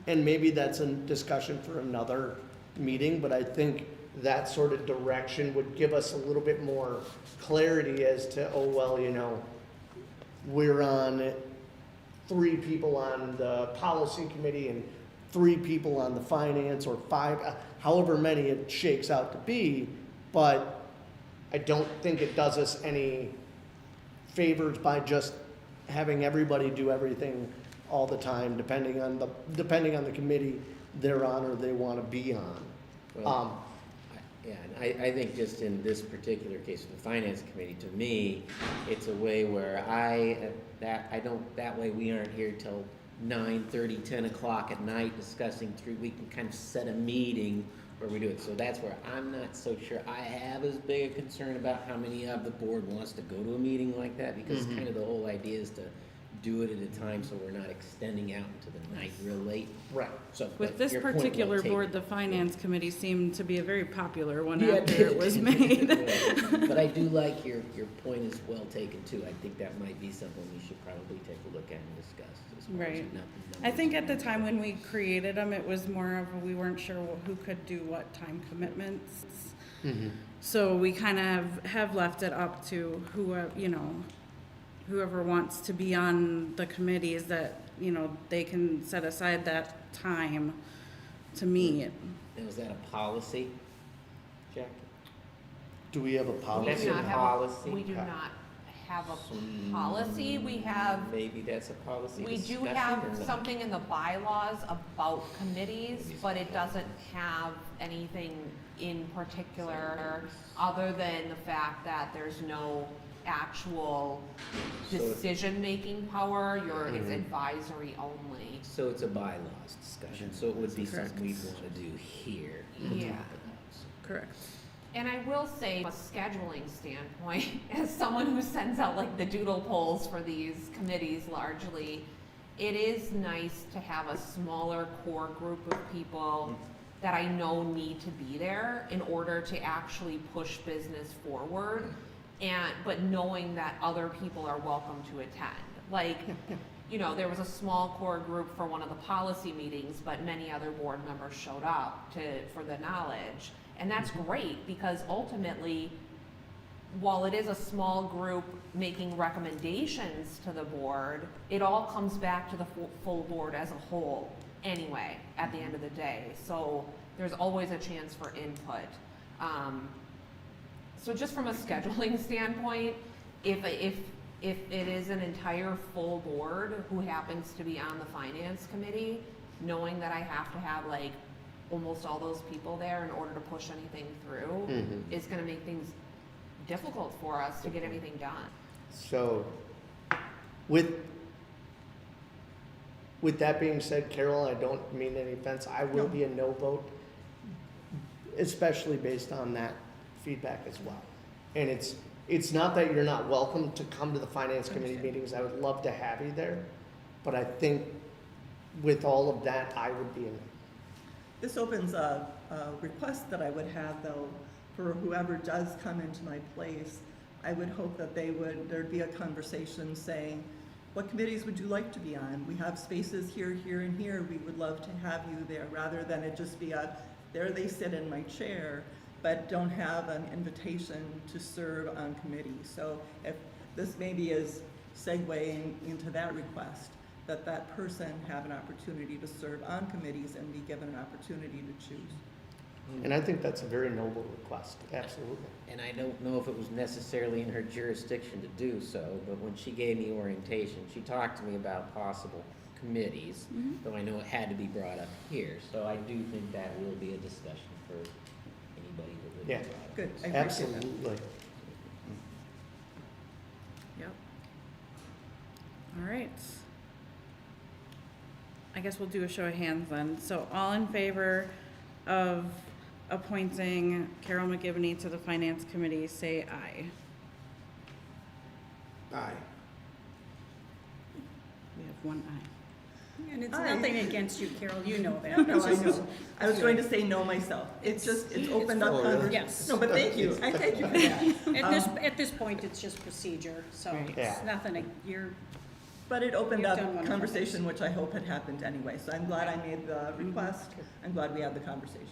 And maybe that's a discussion for another meeting, but I think that sort of direction would give us a little bit more clarity as to, oh, well, you know, we're on 3 people on the policy committee and 3 people on the finance, or 5, however many it shakes out to be. But I don't think it does us any favors by just having everybody do everything all the time, depending on the committee they're on or they want to be on. Well, yeah, and I think just in this particular case of the finance committee, to me, it's a way where that way we aren't here till 9:30, 10 o'clock at night discussing we can kind of set a meeting where we do it. So that's where I'm not so sure I have as big a concern about how many of the board wants to go to a meeting like that, because kind of the whole idea is to do it at a time so we're not extending out into the night real late. Right. So, With but this your point well particular taken. board, the finance committee seemed to be a very popular one Yeah, after it was made. But I do like your point is well taken too. I think that might be something we should probably take a look at and discuss as far as Right. numbers. I think at the time when we created them, it was more of, we weren't sure who could do what time commitments. So we kind of have left it up to whoever wants to be on the committees, that, they can set aside that time to meet. Now, is that a policy, Jack? Do we have a We policy? That's do a not have policy. We do Okay. not have a policy. We have, Maybe that's a policy we do discussion have or not? something in the bylaws about committees, but it doesn't have anything in particular other than the fact that there's no actual So it's- decision-making power. It's advisory only. So it's a bylaws discussion, so it would be Correct. something we'd want to do here. Yeah. Correct. And I will say, from a scheduling standpoint, as someone who sends out like the doodle polls for these committees largely, it is nice to have a smaller core group of people that I know need to be there in order to actually push business forward, but knowing that other people are welcome to attend. Like, there was a small core group for one of the policy meetings, but many other board members showed up for the knowledge. And that's great, because ultimately, while it is a small group making recommendations to the board, it all comes back to the full board as a whole anyway, at the end of the day. So there's always a chance for input. So just from a scheduling standpoint, if it is an entire full board who happens to be on the finance committee, knowing that I have to have like almost all those people there in order to push anything through is gonna make things difficult for us to get anything done. So, with that being said, Carol, I don't mean any offense, I will be a no vote, especially based on that feedback as well. And it's not that you're not welcome to come to the finance committee meetings, I would love to have you there, but I think with all of that, I would be a no. This opens a request that I would have, though, for whoever does come into my place. I would hope that there'd be a conversation saying, what committees would you like to be on? We have spaces here, here, and here. We would love to have you there, rather than it just be there they sit in my chair, but don't have an invitation to serve on committees. So if this maybe is segueing into that request, that person have an opportunity to serve on committees and be given an opportunity to choose. And I think that's a very noble request, absolutely. And I don't know if it was necessarily in her jurisdiction to do so, but when she gave me orientation, she talked to me about possible committees, though I know it had to be brought up here. So I do think that will be a discussion for anybody that would. Yeah. Good, I appreciate that. Absolutely. Yep. All right. I guess we'll do a show of hands then. So all in favor of appointing Carol McGivney to the Finance Committee, say aye. Aye. We have one aye. And it's Aye. nothing against you, Carol, you know that. No, I know. I was going to say no myself. It's opened up conversation. Yes. No, but thank you. I thank you for that. At this point, it's just procedure, so Right. Yeah. it's nothing, you're, But it opened You've up done wonderful conversation, which I hope had happened anyway. So I'm glad I made the request. I'm glad we had the conversation.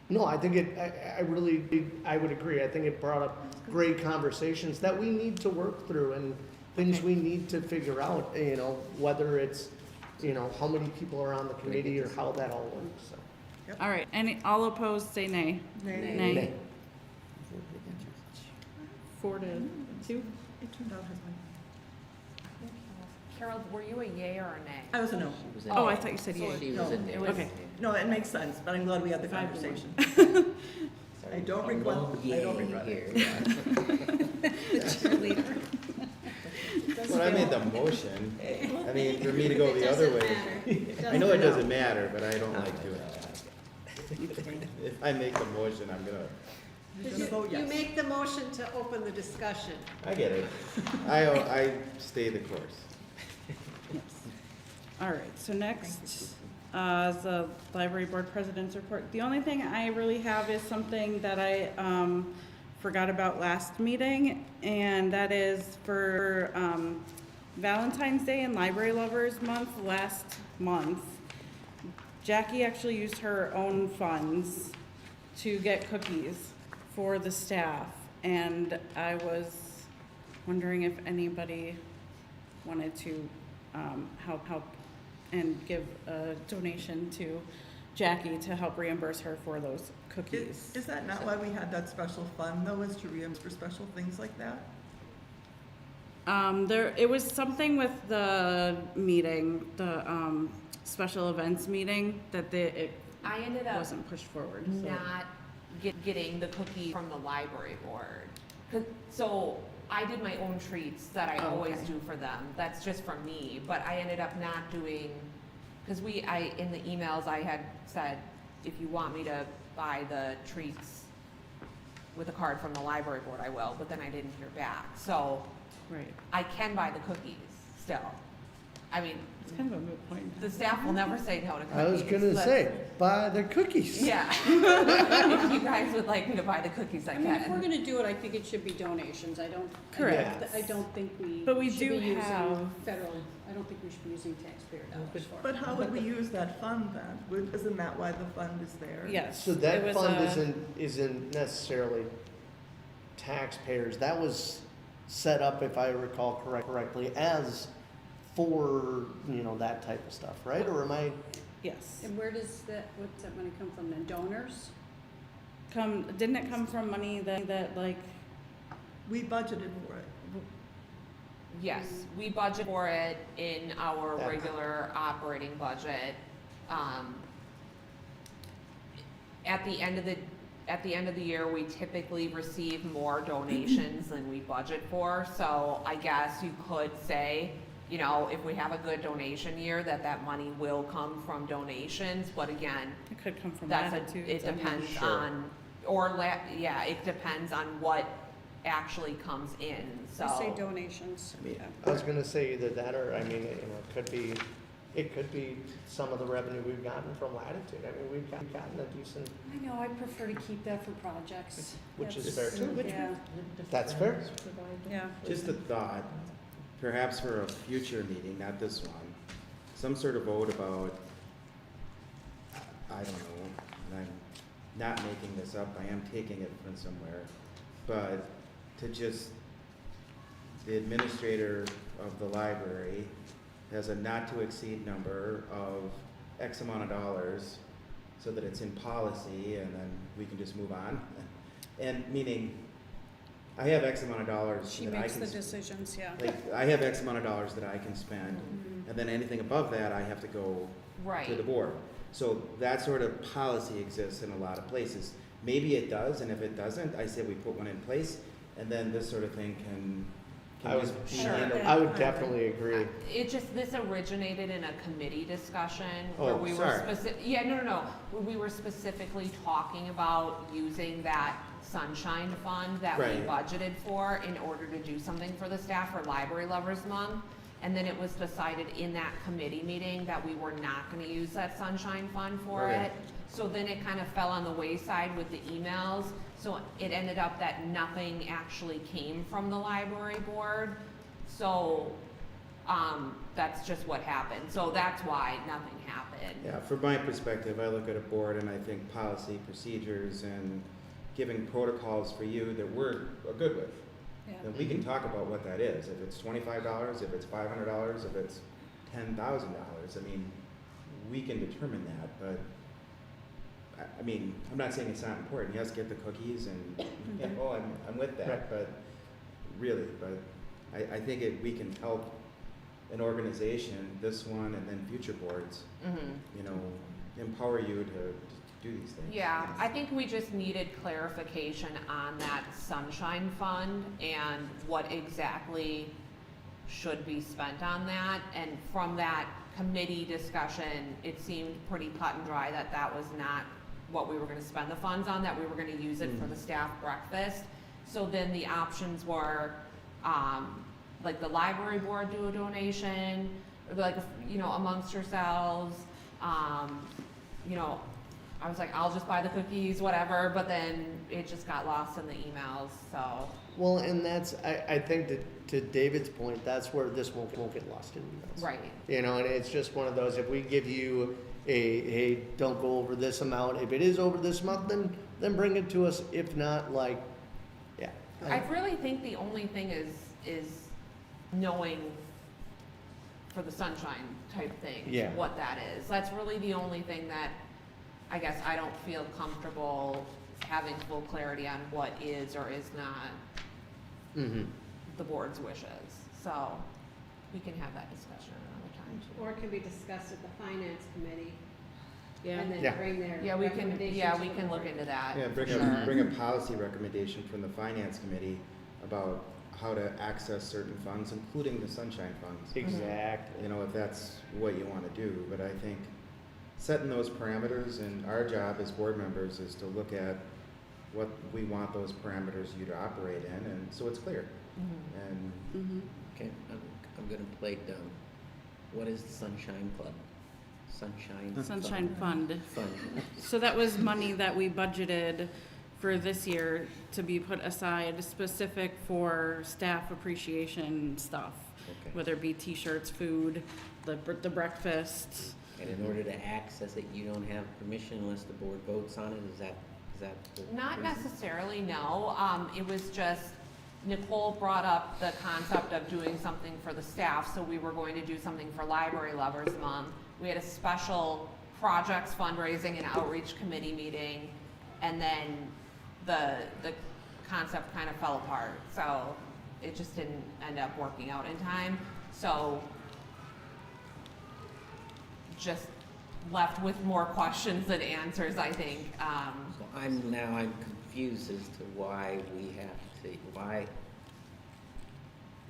No, I think I would agree. I think it brought up great conversations that we need to work through and things we need to figure out, whether it's, how many people are on the committee or how that all works, so. All right, all opposed, say nay. Nay. Nay. 4-2. It turned out as Carol, were you a yay or a nay? I was a no. She was in Oh, there. I thought you said yay. She was in there. Okay. No, it makes sense, but I'm glad we had the 5 to 1. conversation. Sorry. I don't Lone regret yay it. here. cheerleader. Well, I made the motion. I mean, for me to go the other way. I know it doesn't matter, but I don't like doing it. If I make the motion, I'm gonna, I'm gonna vote You yes. make the motion to open the discussion. I get it. I stay the course. All right, so next is the library board president's report. The only thing I really have is something that I forgot about last meeting, and that is for Valentine's Day and Library Lovers Month last month. Jackie actually used her own funds to get cookies for the staff, and I was wondering if anybody wanted to help and give a donation to Jackie to help reimburse her for those cookies. Is that not why we had that special fund, though, is to reimburse for special things like that? It was something with the meeting, the special events meeting, that it I ended up wasn't pushed forward. So. not getting the cookie from the library board. So I did my own treats that I always Okay. do for them. That's just for me, but I ended up not doing, because in the emails I had said, if you want me to buy the treats with a card from the library board, I will, but then I didn't hear back. So Right. I can buy the cookies still. I mean, It's kind of a moot point. the staff will never say no to cookies. I was gonna but- say, buy the cookies. Yeah. If you guys would like me to buy the cookies, I I mean, if we're can. gonna do it, I think it should be donations, I don't. Correct. I don't think we But we should do be using have- federal, I don't think we should be using taxpayer dollars for it. But how would we use that fund then? Isn't that why the fund is there? Yes. So it that was fund a- isn't necessarily taxpayers. That was set up, if I recall correctly, as for, that type of stuff, right? Or am I, Yes. And what's that money come from, the donors? Didn't it come from money that like, We budgeted for it. Yes, we budget for it in our Yeah. regular operating budget. At the end of the year, we typically receive more donations than we budget for. So I guess you could say, if we have a good donation year, that money will come from donations. But again, it could come from it latitudes. depends Sure. on, it depends on what actually comes in, so. I say donations. I mean, I was gonna say either that or, it could be some of the revenue we've gotten from Latitude. I mean, we've gotten a decent, I know, I prefer to keep that for projects. which is That's- fair too. Yeah, That's fair. yeah. Just a thought, perhaps for a future meeting, not this one, some sort of vote about, I don't know, and I'm not making this up, I am taking it from somewhere, but to just, the administrator of the library has a not-to-exceed number of X amount of dollars, so that it's in policy, and then we can just move on. And meaning, I have X amount of dollars She that I makes can. the decisions, yeah. Like, I have X amount of dollars that I can spend, Mhm. and then anything above that, I have to go Right. to the board. So that sort of policy exists in a lot of places. Maybe it does, and if it doesn't, I say we put one in place, and then this sort of thing can I would, just be Sure. handled. I would definitely agree. This originated in a committee discussion where Oh, we were sorry. where we were specifically talking about using that sunshine fund that we Right. budgeted for in order to do something for the staff for Library Lovers Month. And then it was decided in that committee meeting that we were not gonna use that sunshine fund for Okay. it. So then it kind of fell on the wayside with the emails, so it ended up that nothing actually came from the library board. So, that's just what happened, so that's why nothing happened. Yeah, from my perspective, I look at a board and I think policy, procedures, and giving protocols for you that we're good with. Yeah. Then we can talk about what that is, if it's $25, if it's $500, if it's $10,000, I mean, we can determine that, but, I mean, I'm not saying it's not important, yes, get the cookies and, I'm with that, Right. but, really, but I think we can help an organization, this one and then future boards, empower you to do these things. Yeah, I think we just needed clarification on that sunshine fund and what exactly should be spent on that. And from that committee discussion, it seemed pretty cut and dry that that was not what we were gonna spend the funds on, that we were gonna use it for the staff breakfast. So then the options were, like the library board do a donation, or like, amongst yourselves, I was like, I'll just buy the cookies, whatever, but then it just got lost in the emails, so. Well, and I think that to David's point, that's where this won't get lost in emails. Right. And it's just one of those, if we give you hey, don't go over this amount, if it is over this month, then bring it to us, if not, yeah. I really think the only thing is knowing for the sunshine type thing, Yeah. what that is. That's really the only thing that I guess I don't feel comfortable having full clarity on what is or is not Mm-hmm. the board's wishes. So we can have that discussion another time too. Or it can be discussed at the finance committee Yeah. and then Yeah. bring their Yeah, we can, recommendations yeah, to we the can look board. into that. Yeah, for sure. bring a policy recommendation from the finance committee about how to access certain funds, including the sunshine funds. Exactly. If that's what you wanna do, but I think setting those parameters, and our job as board members is to look at what we want those parameters you to operate in, and so it's clear. Mhm. And Mhm. Okay, I'm gonna play dumb. What is the Sunshine Club? Sunshine Fund. Fund. So that was money that we budgeted for this year to be put aside specific for staff appreciation stuff. Okay. Whether it be t-shirts, food, the breakfast. And in order to access it, you don't have permission unless the board votes on it? Is that the Not reason? necessarily, no. It was just, Nicole brought up the concept of doing something for the staff, so we were going to do something for Library Lovers Month. We had a special projects fundraising and outreach committee meeting, and then the concept kind of fell apart, so it just didn't end up working out in time. So just left with more questions than answers, I think. So I'm confused as to why we have to,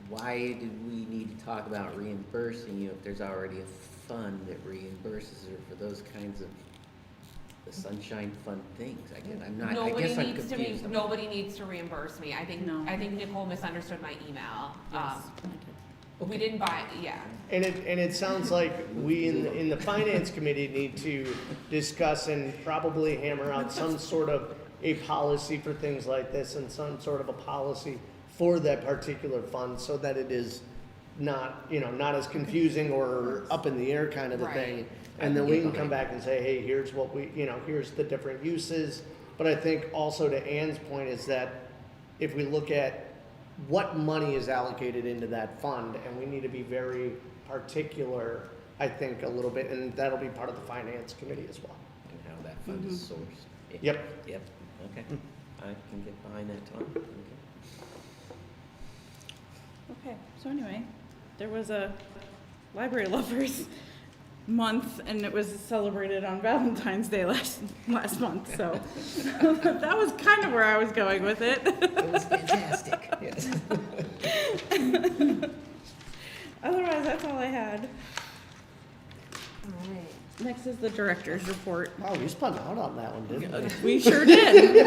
why do we need to talk about reimbursing you if there's already a fund that reimburses her for those kinds of the Sunshine Fund things? I guess I'm confused. Nobody needs to reimburse me. I think No. Nicole misunderstood my email. Yes. We didn't buy, yeah. And it sounds like we in the finance committee need to discuss and probably hammer out some sort of a policy for things like this and some sort of a policy for that particular fund so that it is not, not as confusing or up in the air kind of a thing. Right. And then we can come back and say, hey, here's what here's the different uses. But I think also to Ann's point is that if we look at what money is allocated into that fund, and we need to be very particular, I think, a little bit, and that'll be part of the finance committee as well. And how that fund is sourced. Yep. Yep, okay. I can get behind that, Tom. Okay. Okay, so anyway, there was a Library Lovers Month, and it was celebrated on Valentine's Day last month, so that was kind of where I was going with it. It was fantastic, yes. Otherwise, that's all I had. All right. Next is the director's report. Wow, we spun out on that one, didn't we? We sure did.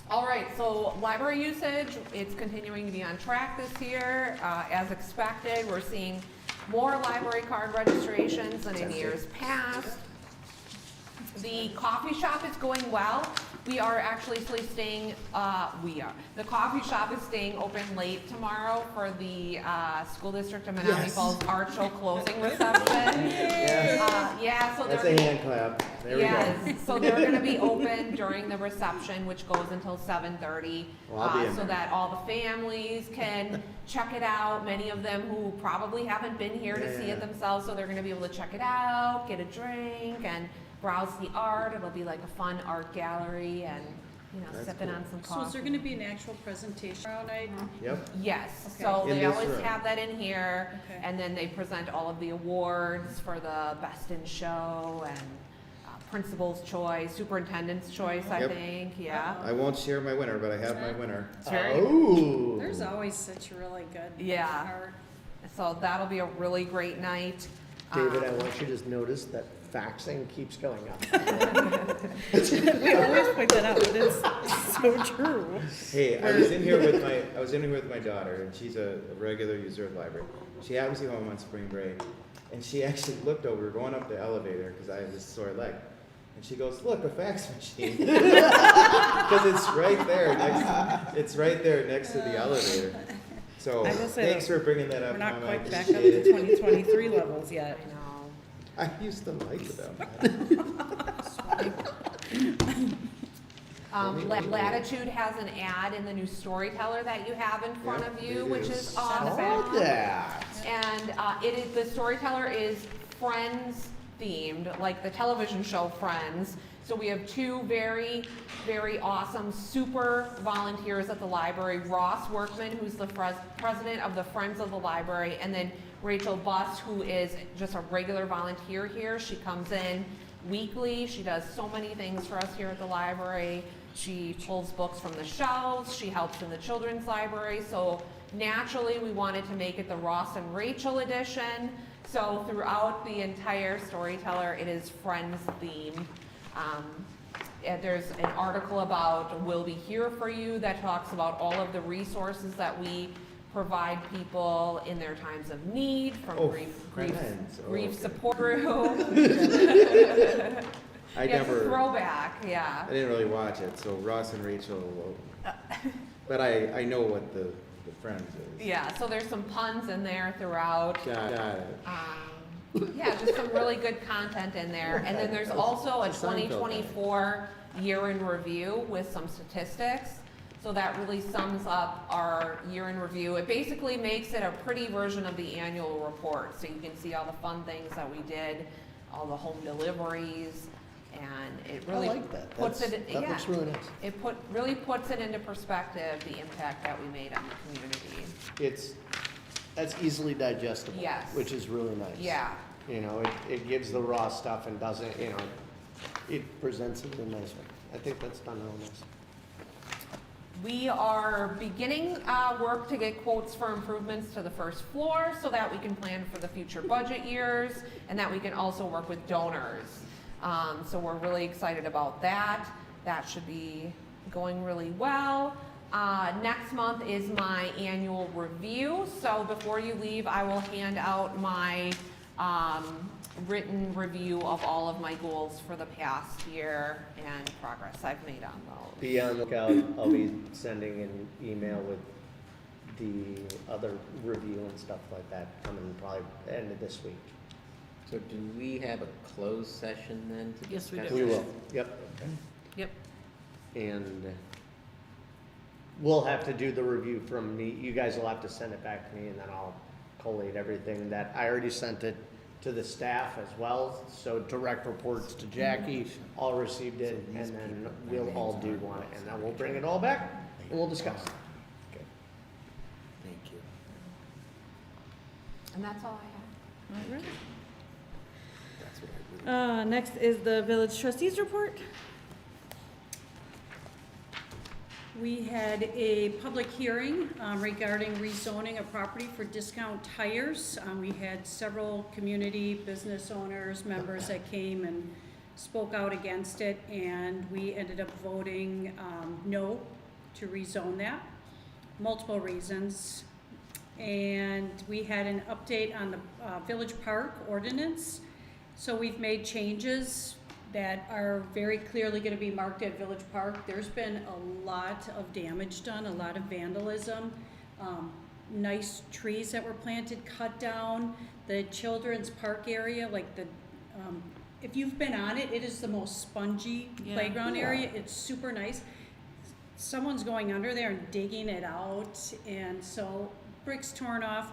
All right, so library usage, it's continuing to be on track this year. As expected, we're seeing more library card registrations than in years past. The coffee shop is going well. We are actually staying, the coffee shop is staying open late tomorrow for the School District of Menomonee Falls Art Show closing reception. Yeah, so That's they're a hand clap. There we go. Yes, so they're gonna be open during the reception, which goes until 7:30. Well, I'll be in So there. that all the families can check it out, many of them who probably haven't been here to see it Yeah. themselves, so they're gonna be able to check it out, get a drink, and browse the art. It'll be like a fun art gallery and, That's sipping cool. on some So coffee. is there gonna be an actual presentation tomorrow night? Yep. Yes, Okay. so In they this always room. have that in here, Okay. and then they present all of the awards for the best in show and principal's choice, superintendent's choice, I Yep. think, yeah. I won't share my winner, but I have my winner. It's very, Oh. There's always such really good Yeah. art. so that'll be a really great night. David, I Um, want you to notice that faxing keeps going up. We always point that out, but it's so true. Hey, I was in here with my daughter, and she's a regular user of the library. She happens to be home on spring break, and she actually looked over, we were going up the elevator, because I have this sore leg. And she goes, look, a fax machine. Because it's right there next to the elevator. So, I will say thanks for bringing that up, We're not Mom, I quite back up appreciate to it. 2023 levels yet. I know. I used to like them. Latitude has an ad in the new Storyteller that you have in front Yeah, of you, it which is. is Saw awesome. that. And the Storyteller is Friends themed, like the television show Friends. So we have two very, very awesome super volunteers at the library. Ross Workman, who's the president of the Friends of the Library, and then Rachel Bust, who is just a regular volunteer here. She comes in weekly. She does so many things for us here at the library. She pulls books from the shelves. She helps in the children's library. So naturally, we wanted to make it the Ross and Rachel edition. So throughout the entire Storyteller, it is Friends themed. And there's an article about We'll Be Here For You that talks about all of the resources that we provide people in their times of need, from Oh, grief friends. Oh, okay. support group. I Yeah, never, throwback, yeah. I didn't really watch it, so Ross and Rachel, but I know what the Friends is. Yeah, so there's some puns in there throughout. Got it. Yeah, just some really good content in there. And then there's also a It's a Seinfeld thing. 2024 year in review with some statistics. So that really sums up our year in review. It basically makes it a pretty version of the annual report. So you can see all the fun things that we did, all the home deliveries, and it I really like that. puts That it, yeah. looks really nice. It really puts it into perspective, the impact that we made on the community. That's easily digestible. Yes. Which is really nice. Yeah. You know, it gives the raw stuff and doesn't, you know, it presents it in a nice way. I think that's done real nice. We are beginning work to get quotes for improvements to the first floor so that we can plan for the future budget years and that we can also work with donors. So we're really excited about that. That should be going really well. Next month is my annual review. So before you leave, I will hand out my written review of all of my goals for the past year and progress I've made on those. Be on the lookout. I'll be sending an email with the other review and stuff like that coming probably end of this week. So do we have a closed session then to Yes, we discuss do. We this? will, yep. Yep. And we'll have to do the review from me. You guys will have to send it back to me and then I'll collate everything that, I already sent it to the staff as well. So direct reports to Jackie, all received it, and then we'll all do one, and then we'll bring it all back and we'll discuss. Okay. Thank you. And that's all I have. All right. That's what I really. Next is the village trustees report. We had a public hearing regarding rezoning a property for discount tires. We had several community business owners, members that came and spoke out against it, and we ended up voting no to rezone that. Multiple reasons. And we had an update on the Village Park ordinance. So we've made changes that are very clearly gonna be marked at Village Park. There's been a lot of damage done, a lot of vandalism. Nice trees that were planted, cut down. The children's park area, like if you've been on it, it is the most spongy Yeah. playground area. It's super nice. Someone's going under there and digging it out, and so bricks torn off.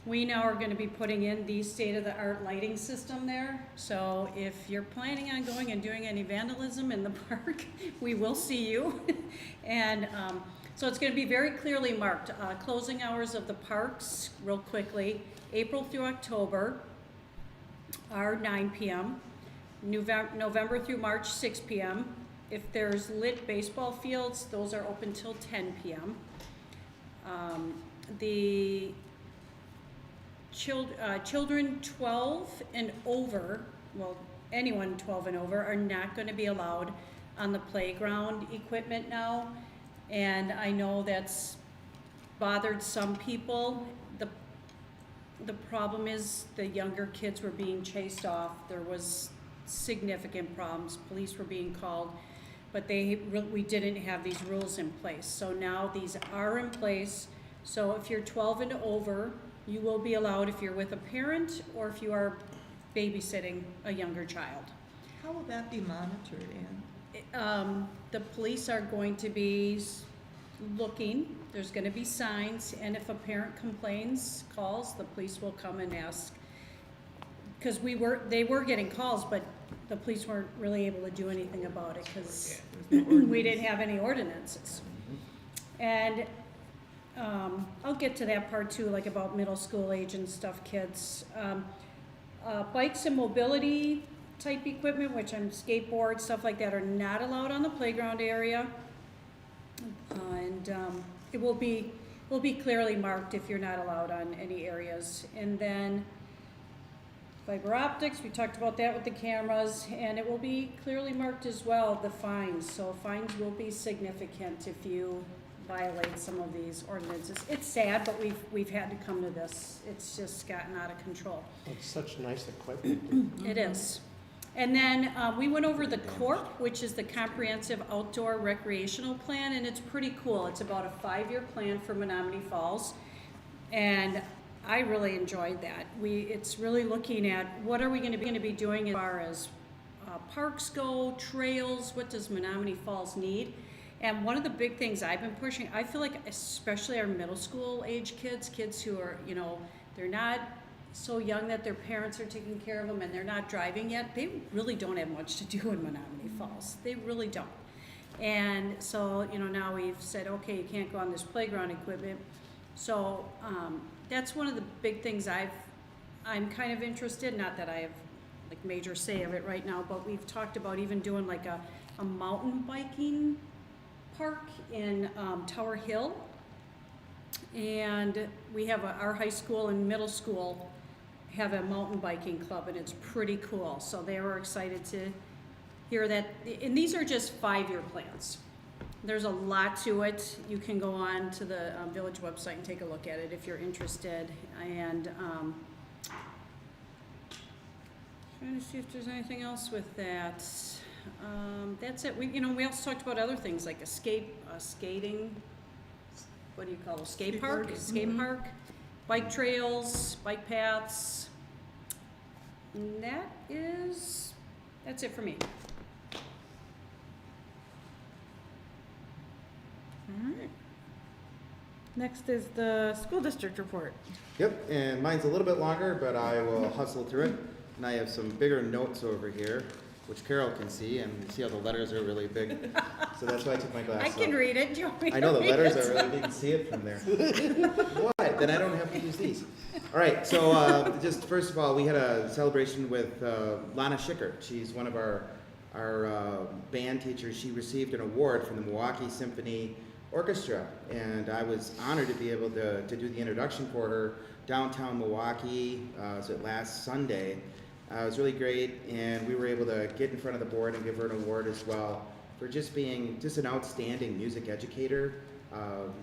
We now are gonna be putting in the state-of-the-art lighting system there. So if you're planning on going and doing any vandalism in the park, we will see you. And so it's gonna be very clearly marked. Closing hours of the parks, real quickly, April through October are 9 p.m. November through March, 6 p.m. If there's lit baseball fields, those are open till 10 p.m. The children 12 and over, well, anyone 12 and over are not going to be allowed on the playground equipment now. And I know that's bothered some people. The problem is the younger kids were being chased off. There was significant problems. Police were being called, but we didn't have these rules in place. So now these are in place. So if you're 12 and over, you will be allowed if you're with a parent or if you are babysitting a younger child. How will that be monitored, Ann? The police are going to be looking, there's gonna be signs, and if a parent complains, calls, the police will come and ask. Because they were getting calls, but the police weren't really able to do anything about it, because we didn't have any ordinances. And I'll get to that part too, like about middle school age and stuff, kids. Bikes and mobility type equipment, which on skateboards, stuff like that, are not allowed on the playground area. And it will be clearly marked if you're not allowed on any areas. And then fiber optics, we talked about that with the cameras, and it will be clearly marked as well, the fines. So fines will be significant if you violate some of these ordinances. It's sad, but we've had to come to this. It's just gotten out of control. It's such nice equipment. It is. And then we went over the CORP, which is the Comprehensive Outdoor Recreational Plan, and it's pretty cool. It's about a 5-year plan for Menomonee Falls, and I really enjoyed that. It's really looking at what are we going to be doing as far as parks go, trails, what does Menomonee Falls need? And one of the big things I've been pushing, I feel like especially our middle school age kids who are, they're not so young that their parents are taking care of them and they're not driving yet, they really don't have much to do in Menomonee Falls. They really don't. And so, now we've said, okay, you can't go on this playground equipment. So that's one of the big things I'm kind of interested, not that I have like major say of it right now, but we've talked about even doing like a mountain biking park in Tower Hill. And we have our high school and middle school have a mountain biking club, and it's pretty cool. So they were excited to hear that. And these are just 5-year plans. There's a lot to it. You can go on to the village website and take a look at it if you're interested. And trying to see if there's anything else with that. That's it. We also talked about other things like skating. What do you call it? Skate park, bike trails, bike paths. And that's it for me. All right. Next is the school district report. Yep, and mine's a little bit longer, but I will hustle through it. And I have some bigger notes over here, which Carol can see, and you see how the letters are really big. So that's why I took my glasses off. I can read it. Do you want me I know the to read letters it? are really big. You can see it from there. What? Then I don't have to use these. All right. So just first of all, we had a celebration with Lana Schicker. She's one of our band teachers. She received an award from the Milwaukee Symphony Orchestra, and I was honored to be able to do the introduction for her downtown Milwaukee. Was it last Sunday? It was really great, and we were able to get in front of the board and give her an award as well for just being just an outstanding music educator.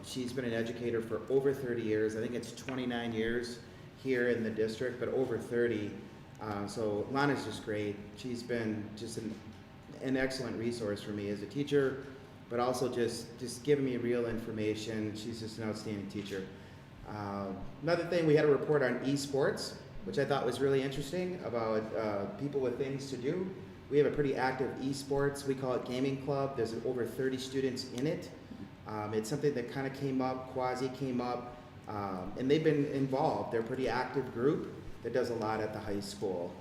She's been an educator for over 30 years. I think it's 29 years here in the district, but over 30. So Lana's just great. She's been just an excellent resource for me as a teacher, but also just giving me real information. She's just an outstanding teacher. Another thing, we had a report on esports, which I thought was really interesting about people with things to do. We have a pretty active esports, we call it Gaming Club. There's over 30 students in it. It's something that kind of came up, quasi came up, and they've been involved. They're a pretty active group that does a lot at the high school.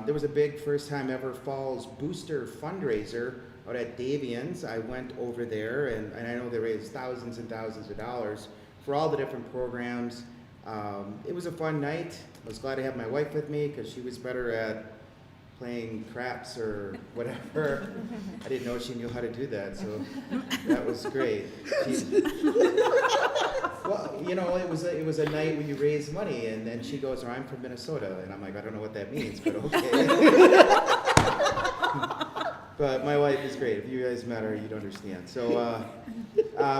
There was a big first time ever Falls Booster fundraiser out at Davian's. I went over there, and I know they raised thousands and thousands of dollars for all the different programs. It was a fun night. I was glad to have my wife with me because she was better at playing craps or whatever. I didn't know she knew how to do that, so that was great. Well, it was a night when you raise money, and then she goes, "Oh, I'm from Minnesota," and I'm like, I don't know what that means, but okay. But my wife is great. If you guys met her, you'd understand. So,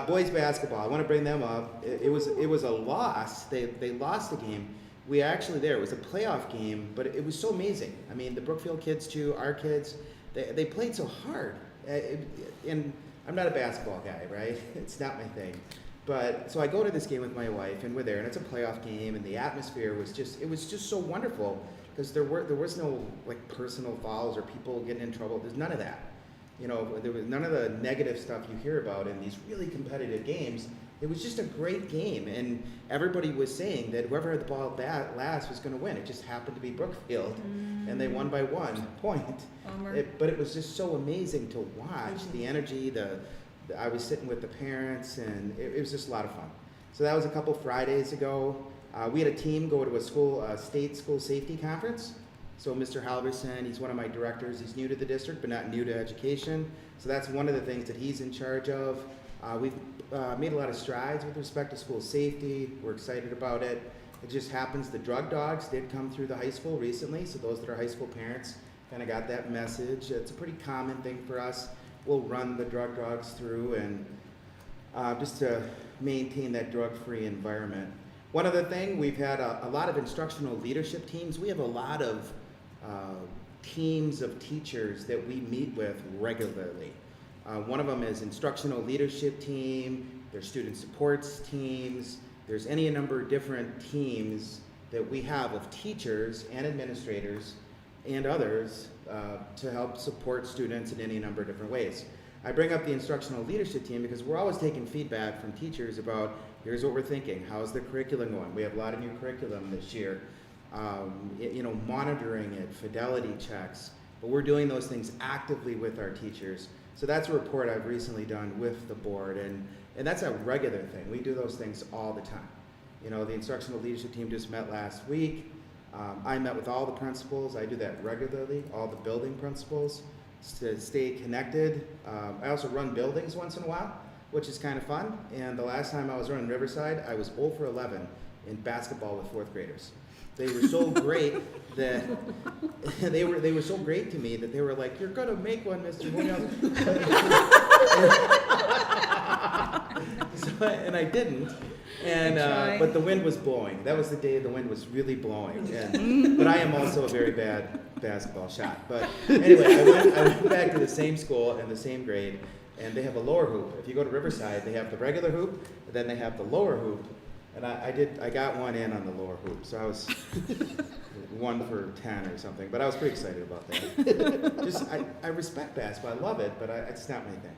boys basketball. I want to bring them up. It was a loss. They lost the game. We actually there. It was a playoff game, but it was so amazing. I mean, the Brookfield kids too, our kids, they played so hard. And I'm not a basketball guy, right? It's not my thing. But so I go to this game with my wife, and we're there, and it's a playoff game, and the atmosphere was just so wonderful because there was no like personal fouls or people getting in trouble. There's none of that. There was none of the negative stuff you hear about in these really competitive games. It was just a great game, and everybody was saying that whoever had the ball last was going to win. It just happened to be Brookfield, and they won by 1 point. But it was just so amazing to watch the energy. I was sitting with the parents, and it was just a lot of fun. So that was a couple Fridays ago. We had a team go to a state school safety conference. So Mr. Halverson, he's one of my directors. He's new to the district, but not new to education. So that's one of the things that he's in charge of. We've made a lot of strides with respect to school safety. We're excited about it. It just happens the drug dogs did come through the high school recently, so those that are high school parents kind of got that message. It's a pretty common thing for us. We'll run the drug dogs through, and just to maintain that drug-free environment. One other thing, we've had a lot of instructional leadership teams. We have a lot of teams of teachers that we meet with regularly. One of them is instructional leadership team, there's student supports teams, there's any number of different teams that we have of teachers and administrators and others to help support students in any number of different ways. I bring up the instructional leadership team because we're always taking feedback from teachers about, here's what we're thinking, how's the curriculum going? We have a lot of new curriculum this year. Monitoring it, fidelity checks, but we're doing those things actively with our teachers. So that's a report I've recently done with the board, and that's a regular thing. We do those things all the time. The instructional leadership team just met last week. I met with all the principals. I do that regularly, all the building principals, to stay connected. I also run buildings once in a while, which is kind of fun. And the last time I was running Riverside, I was 0 for 11 in basketball with 4th graders. They were so great that they were so great to me that they were like, "You're gonna make one, Mr. Munoz." And I didn't. And but the wind was blowing. That was the day the wind was really blowing. But I am also a very bad basketball shot. But anyway, I went back to the same school and the same grade, and they have a lower hoop. If you go to Riverside, they have the regular hoop, and then they have the lower hoop. And I got one in on the lower hoop, so I was 1 for 10 or something. But I was pretty excited about that. I respect basketball, I love it, but it's not my thing.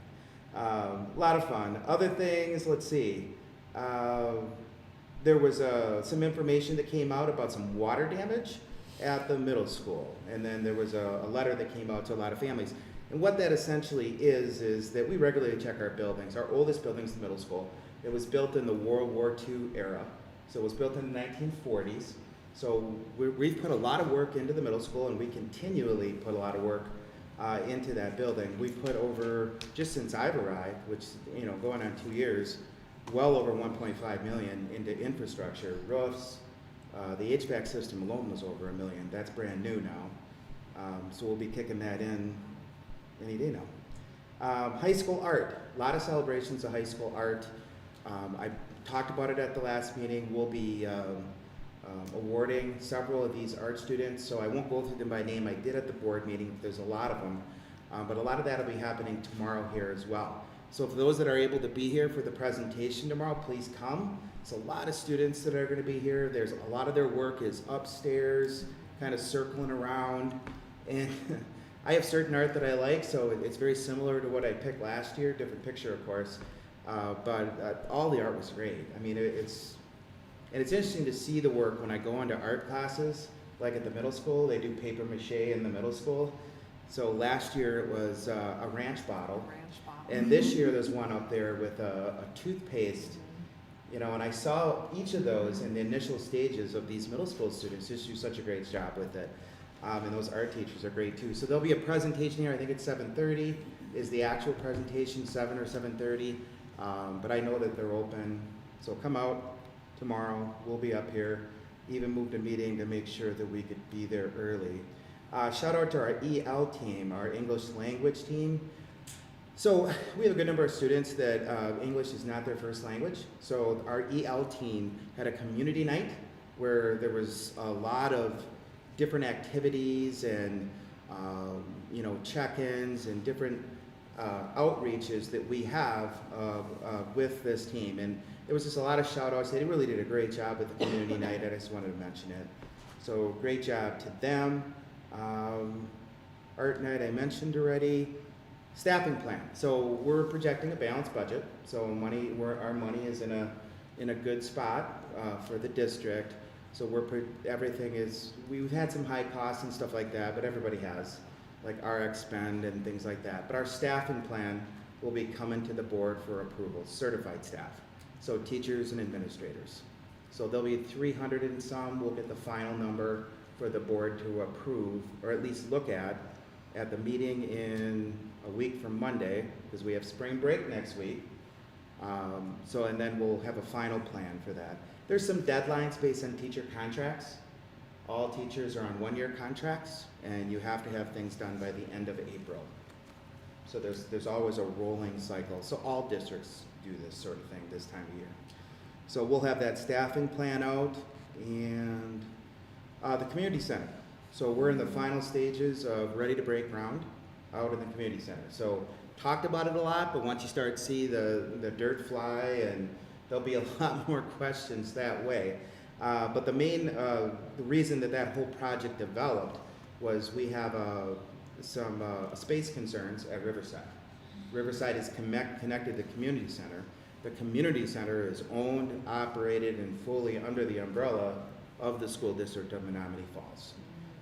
A lot of fun. Other things, let's see. There was some information that came out about some water damage at the middle school, and then there was a letter that came out to a lot of families. And what that essentially is that we regularly check our buildings. Our oldest building is the middle school. It was built in the World War II era, so it was built in the 1940s. So we've put a lot of work into the middle school, and we continually put a lot of work into that building. We've put over, just since I've arrived, which, going on 2 years, well over 1.5 million into infrastructure, roofs. The HVAC system alone was over $1 million. That's brand new now. So we'll be kicking that in any day now. High school art, a lot of celebrations of high school art. I talked about it at the last meeting. We'll be awarding several of these art students, so I won't go through them by name. I did at the board meeting. There's a lot of them, but a lot of that will be happening tomorrow here as well. So for those that are able to be here for the presentation tomorrow, please come. It's a lot of students that are going to be here. There's a lot of their work is upstairs, kind of circling around, and I have certain art that I like, so it's very similar to what I picked last year. Different picture, of course. But all the art was great. I mean, it's interesting to see the work when I go into art classes, like at the middle school. They do paper mache in the middle school. So last year it was a ranch bottle. And this year there's one up there with a toothpaste, and I saw each of those in the initial stages of these middle school students just do such a great job with it. And those art teachers are great too. So there'll be a presentation here. I think it's 7:30 is the actual presentation, 7 or 7:30. But I know that they're open, so come out tomorrow. We'll be up here. Even moved a meeting to make sure that we could be there early. Shout out to our EL team, our English language team. So we have a good number of students that English is not their first language. So our EL team had a community night where there was a lot of different activities and check-ins and different outreaches that we have with this team. And it was just a lot of shout outs. They really did a great job with the community night. I just wanted to mention it. So great job to them. Art night I mentioned already. Staffing plan. So we're projecting a balanced budget. So our money is in a good spot for the district. So we've had some high costs and stuff like that, but everybody has, like RX spend and things like that. But our staffing plan will be coming to the board for approval, certified staff. So teachers and administrators. So there'll be 300 and some. We'll get the final number for the board to approve, or at least look at the meeting in a week from Monday, because we have spring break next week. And then we'll have a final plan for that. There's some deadlines based on teacher contracts. All teachers are on 1-year contracts, and you have to have things done by the end of April. So there's always a rolling cycle. So all districts do this sort of thing this time of year. So we'll have that staffing plan out, and the community center. So we're in the final stages of ready to break ground out in the community center. So talked about it a lot, but once you start to see the dirt fly, and there'll be a lot more questions that way. But the main the reason that whole project developed was we have some space concerns at Riverside. Riverside is connected to the community center. The community center is owned, operated, and fully under the umbrella of the school district of Menomonee Falls.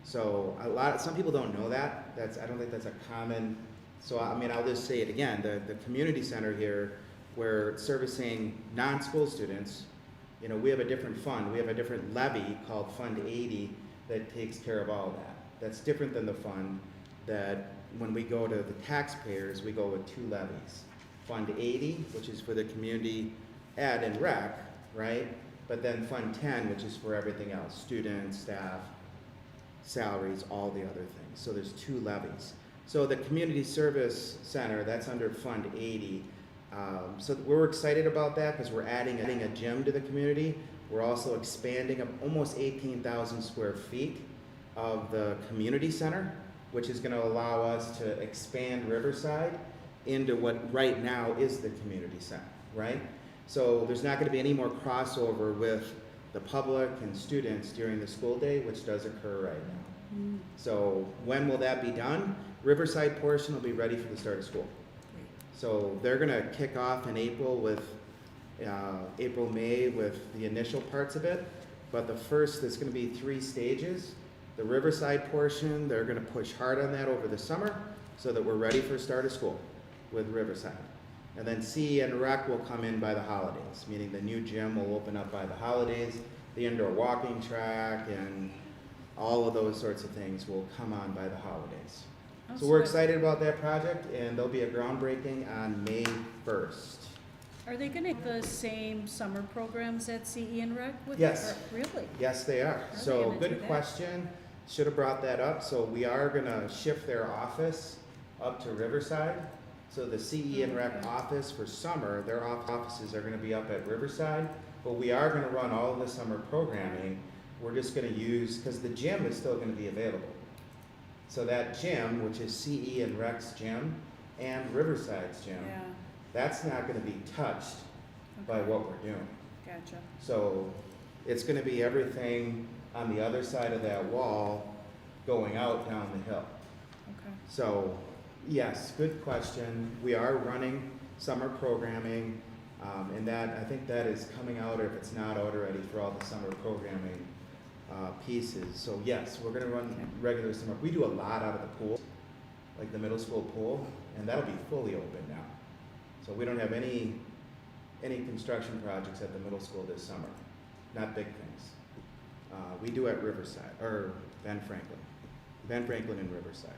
So some people don't know that. I don't think that's a common. So I mean, I'll just say it again. The community center here, we're servicing non-school students. You know, we have a different fund. We have a different levy called Fund 80 that takes care of all that. That's different than the fund that when we go to the taxpayers, we go with two levies. Fund 80, which is for the community ed and rec, right? But then Fund 10, which is for everything else, students, staff, salaries, all the other things. So there's two levies. So the community service center, that's under Fund 80. So we're excited about that because we're adding a gym to the community. We're also expanding almost 18,000 square feet of the community center, which is going to allow us to expand Riverside into what right now is the community center, right? So there's not going to be any more crossover with the public and students during the school day, which does occur right now. So when will that be done? Riverside portion will be ready for the start of school. So they're going to kick off in April with April, May with the initial parts of it. But there's going to be 3 stages. The Riverside portion, they're going to push hard on that over the summer so that we're ready for start of school with Riverside. And then C and Rec will come in by the holidays, meaning the new gym will open up by the holidays, the indoor walking track, and all of those sorts of things will come on by the holidays. So we're excited about that project, and there'll be a groundbreaking on May 1st. Are they gonna have the same summer programs at CE and Rec with? Yes. Really? Yes, they are. they So gonna do good that? question. Should have brought that up. So we are gonna shift their office up to Riverside. So the CE and Rec Okay. office for summer, their offices are gonna be up at Riverside. But we are gonna run all of the summer programming. We're just gonna use, because the gym is still gonna be available. So that gym, which is CE and Rec's gym and Riverside's gym, Yeah, that's not gonna be touched by okay, what we're doing. gotcha. So it's gonna be everything on the other side of that wall going out down the hill. Okay. So, yes, good question. We are running summer programming, and I think that is coming out, or if it's not out already, for all the summer programming pieces. So yes, we're gonna run regular summer. We do a lot out of the pool, like the middle school pool, and that'll be fully open now. So we don't have any construction projects at the middle school this summer, not big things. We do at Riverside, or Ben Franklin and Riverside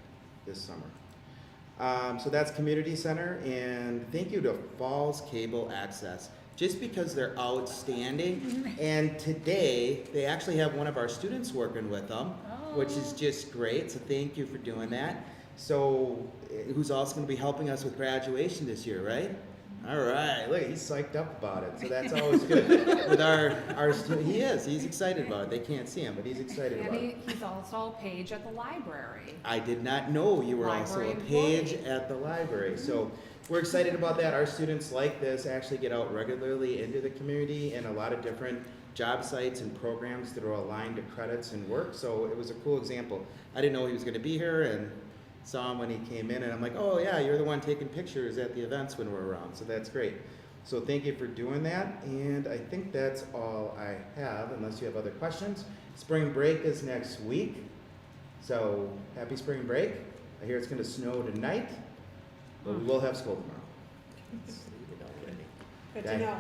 this summer. So that's community center, and thank you to Falls Cable Access, just because they're outstanding. And today, they actually have one of our students working with them, which is just great, so thank you for doing that. So, who's also gonna be helping us with graduation this year, right? All right, look, he's psyched up about it, so that's always good. With our student, he's excited about it. They can't see him, but he's excited about it. He's also a page at the library. I did not know you were also a Library page employee. at the library, so we're excited about that. Our students like this actually get out regularly into the community and a lot of different job sites and programs that are aligned to credits and work, so it was a cool example. I didn't know he was gonna be here, and saw him when he came in, and I'm like, oh yeah, you're the one taking pictures at the events when we're around, so that's great. So thank you for doing that, and I think that's all I have, unless you have other questions. Spring break is next week, so happy spring break. I hear it's gonna snow tonight, but we will have school tomorrow. Good to know.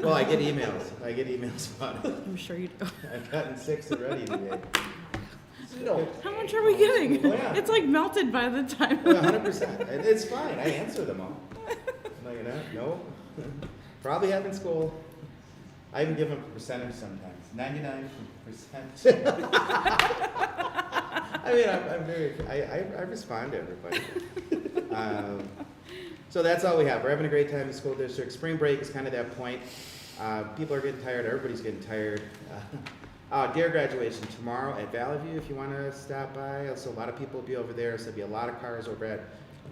Well, I get emails about it. I'm sure you do. I've gotten 6 already today. No. How much are we getting? Oh, yeah. It's like melted by the time. 100%. It's fine. I answer them all. No, you're not? No. Probably having school. I even give them a percentage sometimes. 99%. I mean, I'm very. I respond to everybody. So that's all we have. We're having a great time in the school district. Spring break is kind of that point. People are getting tired. Everybody's getting tired. Dare graduation tomorrow at Valley View if you want to stop by. So a lot of people will be over there. So there'll be a lot of cars over at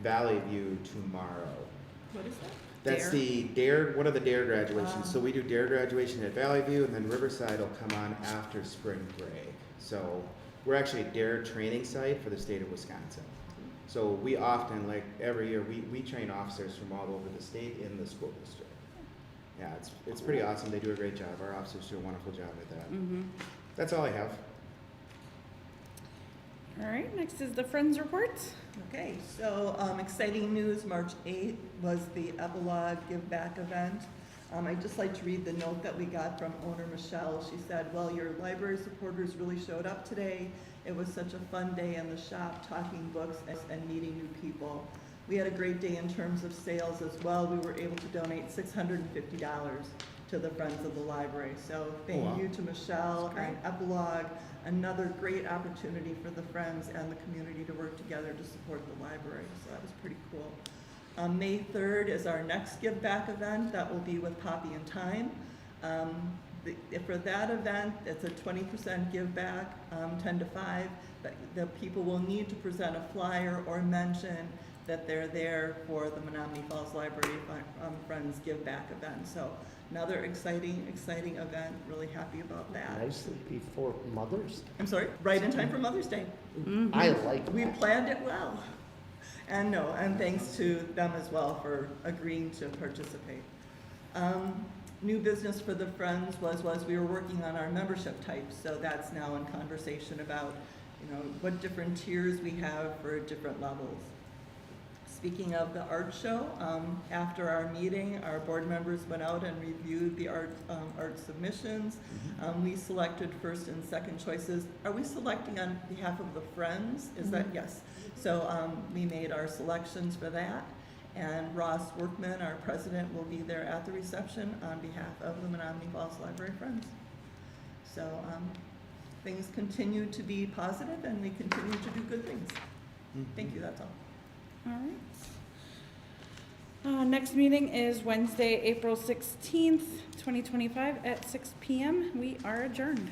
Valley View tomorrow. What is that? That's Dare? the Dare, one of the Dare graduations. So we do Dare graduation at Valley View, and then Riverside will come on after spring break. So we're actually a Dare training site for the state of Wisconsin. So we often, like every year, we train officers from all over the state in the school district. Yeah, it's pretty awesome. They do a great job. Our officers do a wonderful job at that. Mm-hmm. That's all I have. All right, next is the Friends report. Okay, so exciting news, March 8th was the Epilogue Give Back event. I'd just like to read the note that we got from owner Michelle. She said, well, your library supporters really showed up today. It was such a fun day in the shop, talking books and meeting new people. We had a great day in terms of sales as well. We were able to donate $650 to the Friends of the Library. So thank wow. you to Michelle and Epilogue. Another great opportunity for the Friends and the community to work together to support the library. So that was pretty cool. May 3rd is our next Give Back event. That will be with Poppy and Time. For that event, it's a 20% give back, 10 to 5. But the people will need to present a flyer or mention that they're there for the Menomonee Falls Library Friends Give Back event. So another exciting event. Really happy about that. Nicely before Mother's Day. I'm sorry, right in time for Mother's Day. I like We that. planned it well. And thanks to them as well for agreeing to participate. New business for the Friends was we were working on our membership types, so that's now in conversation about, what different tiers we have for different levels. Speaking of the art show, after our meeting, our board members went out and reviewed the art submissions. We selected first and second choices. Are we selecting on behalf of the Friends? Is that, yes. So we made our selections for that. And Ross Workman, our president, will be there at the reception on behalf of the Menomonee Falls Library Friends. So things continue to be positive and we continue to do good things. Thank you, that's all. All right. Next meeting is Wednesday, April 16th, 2025 at 6 p.m. We are adjourned.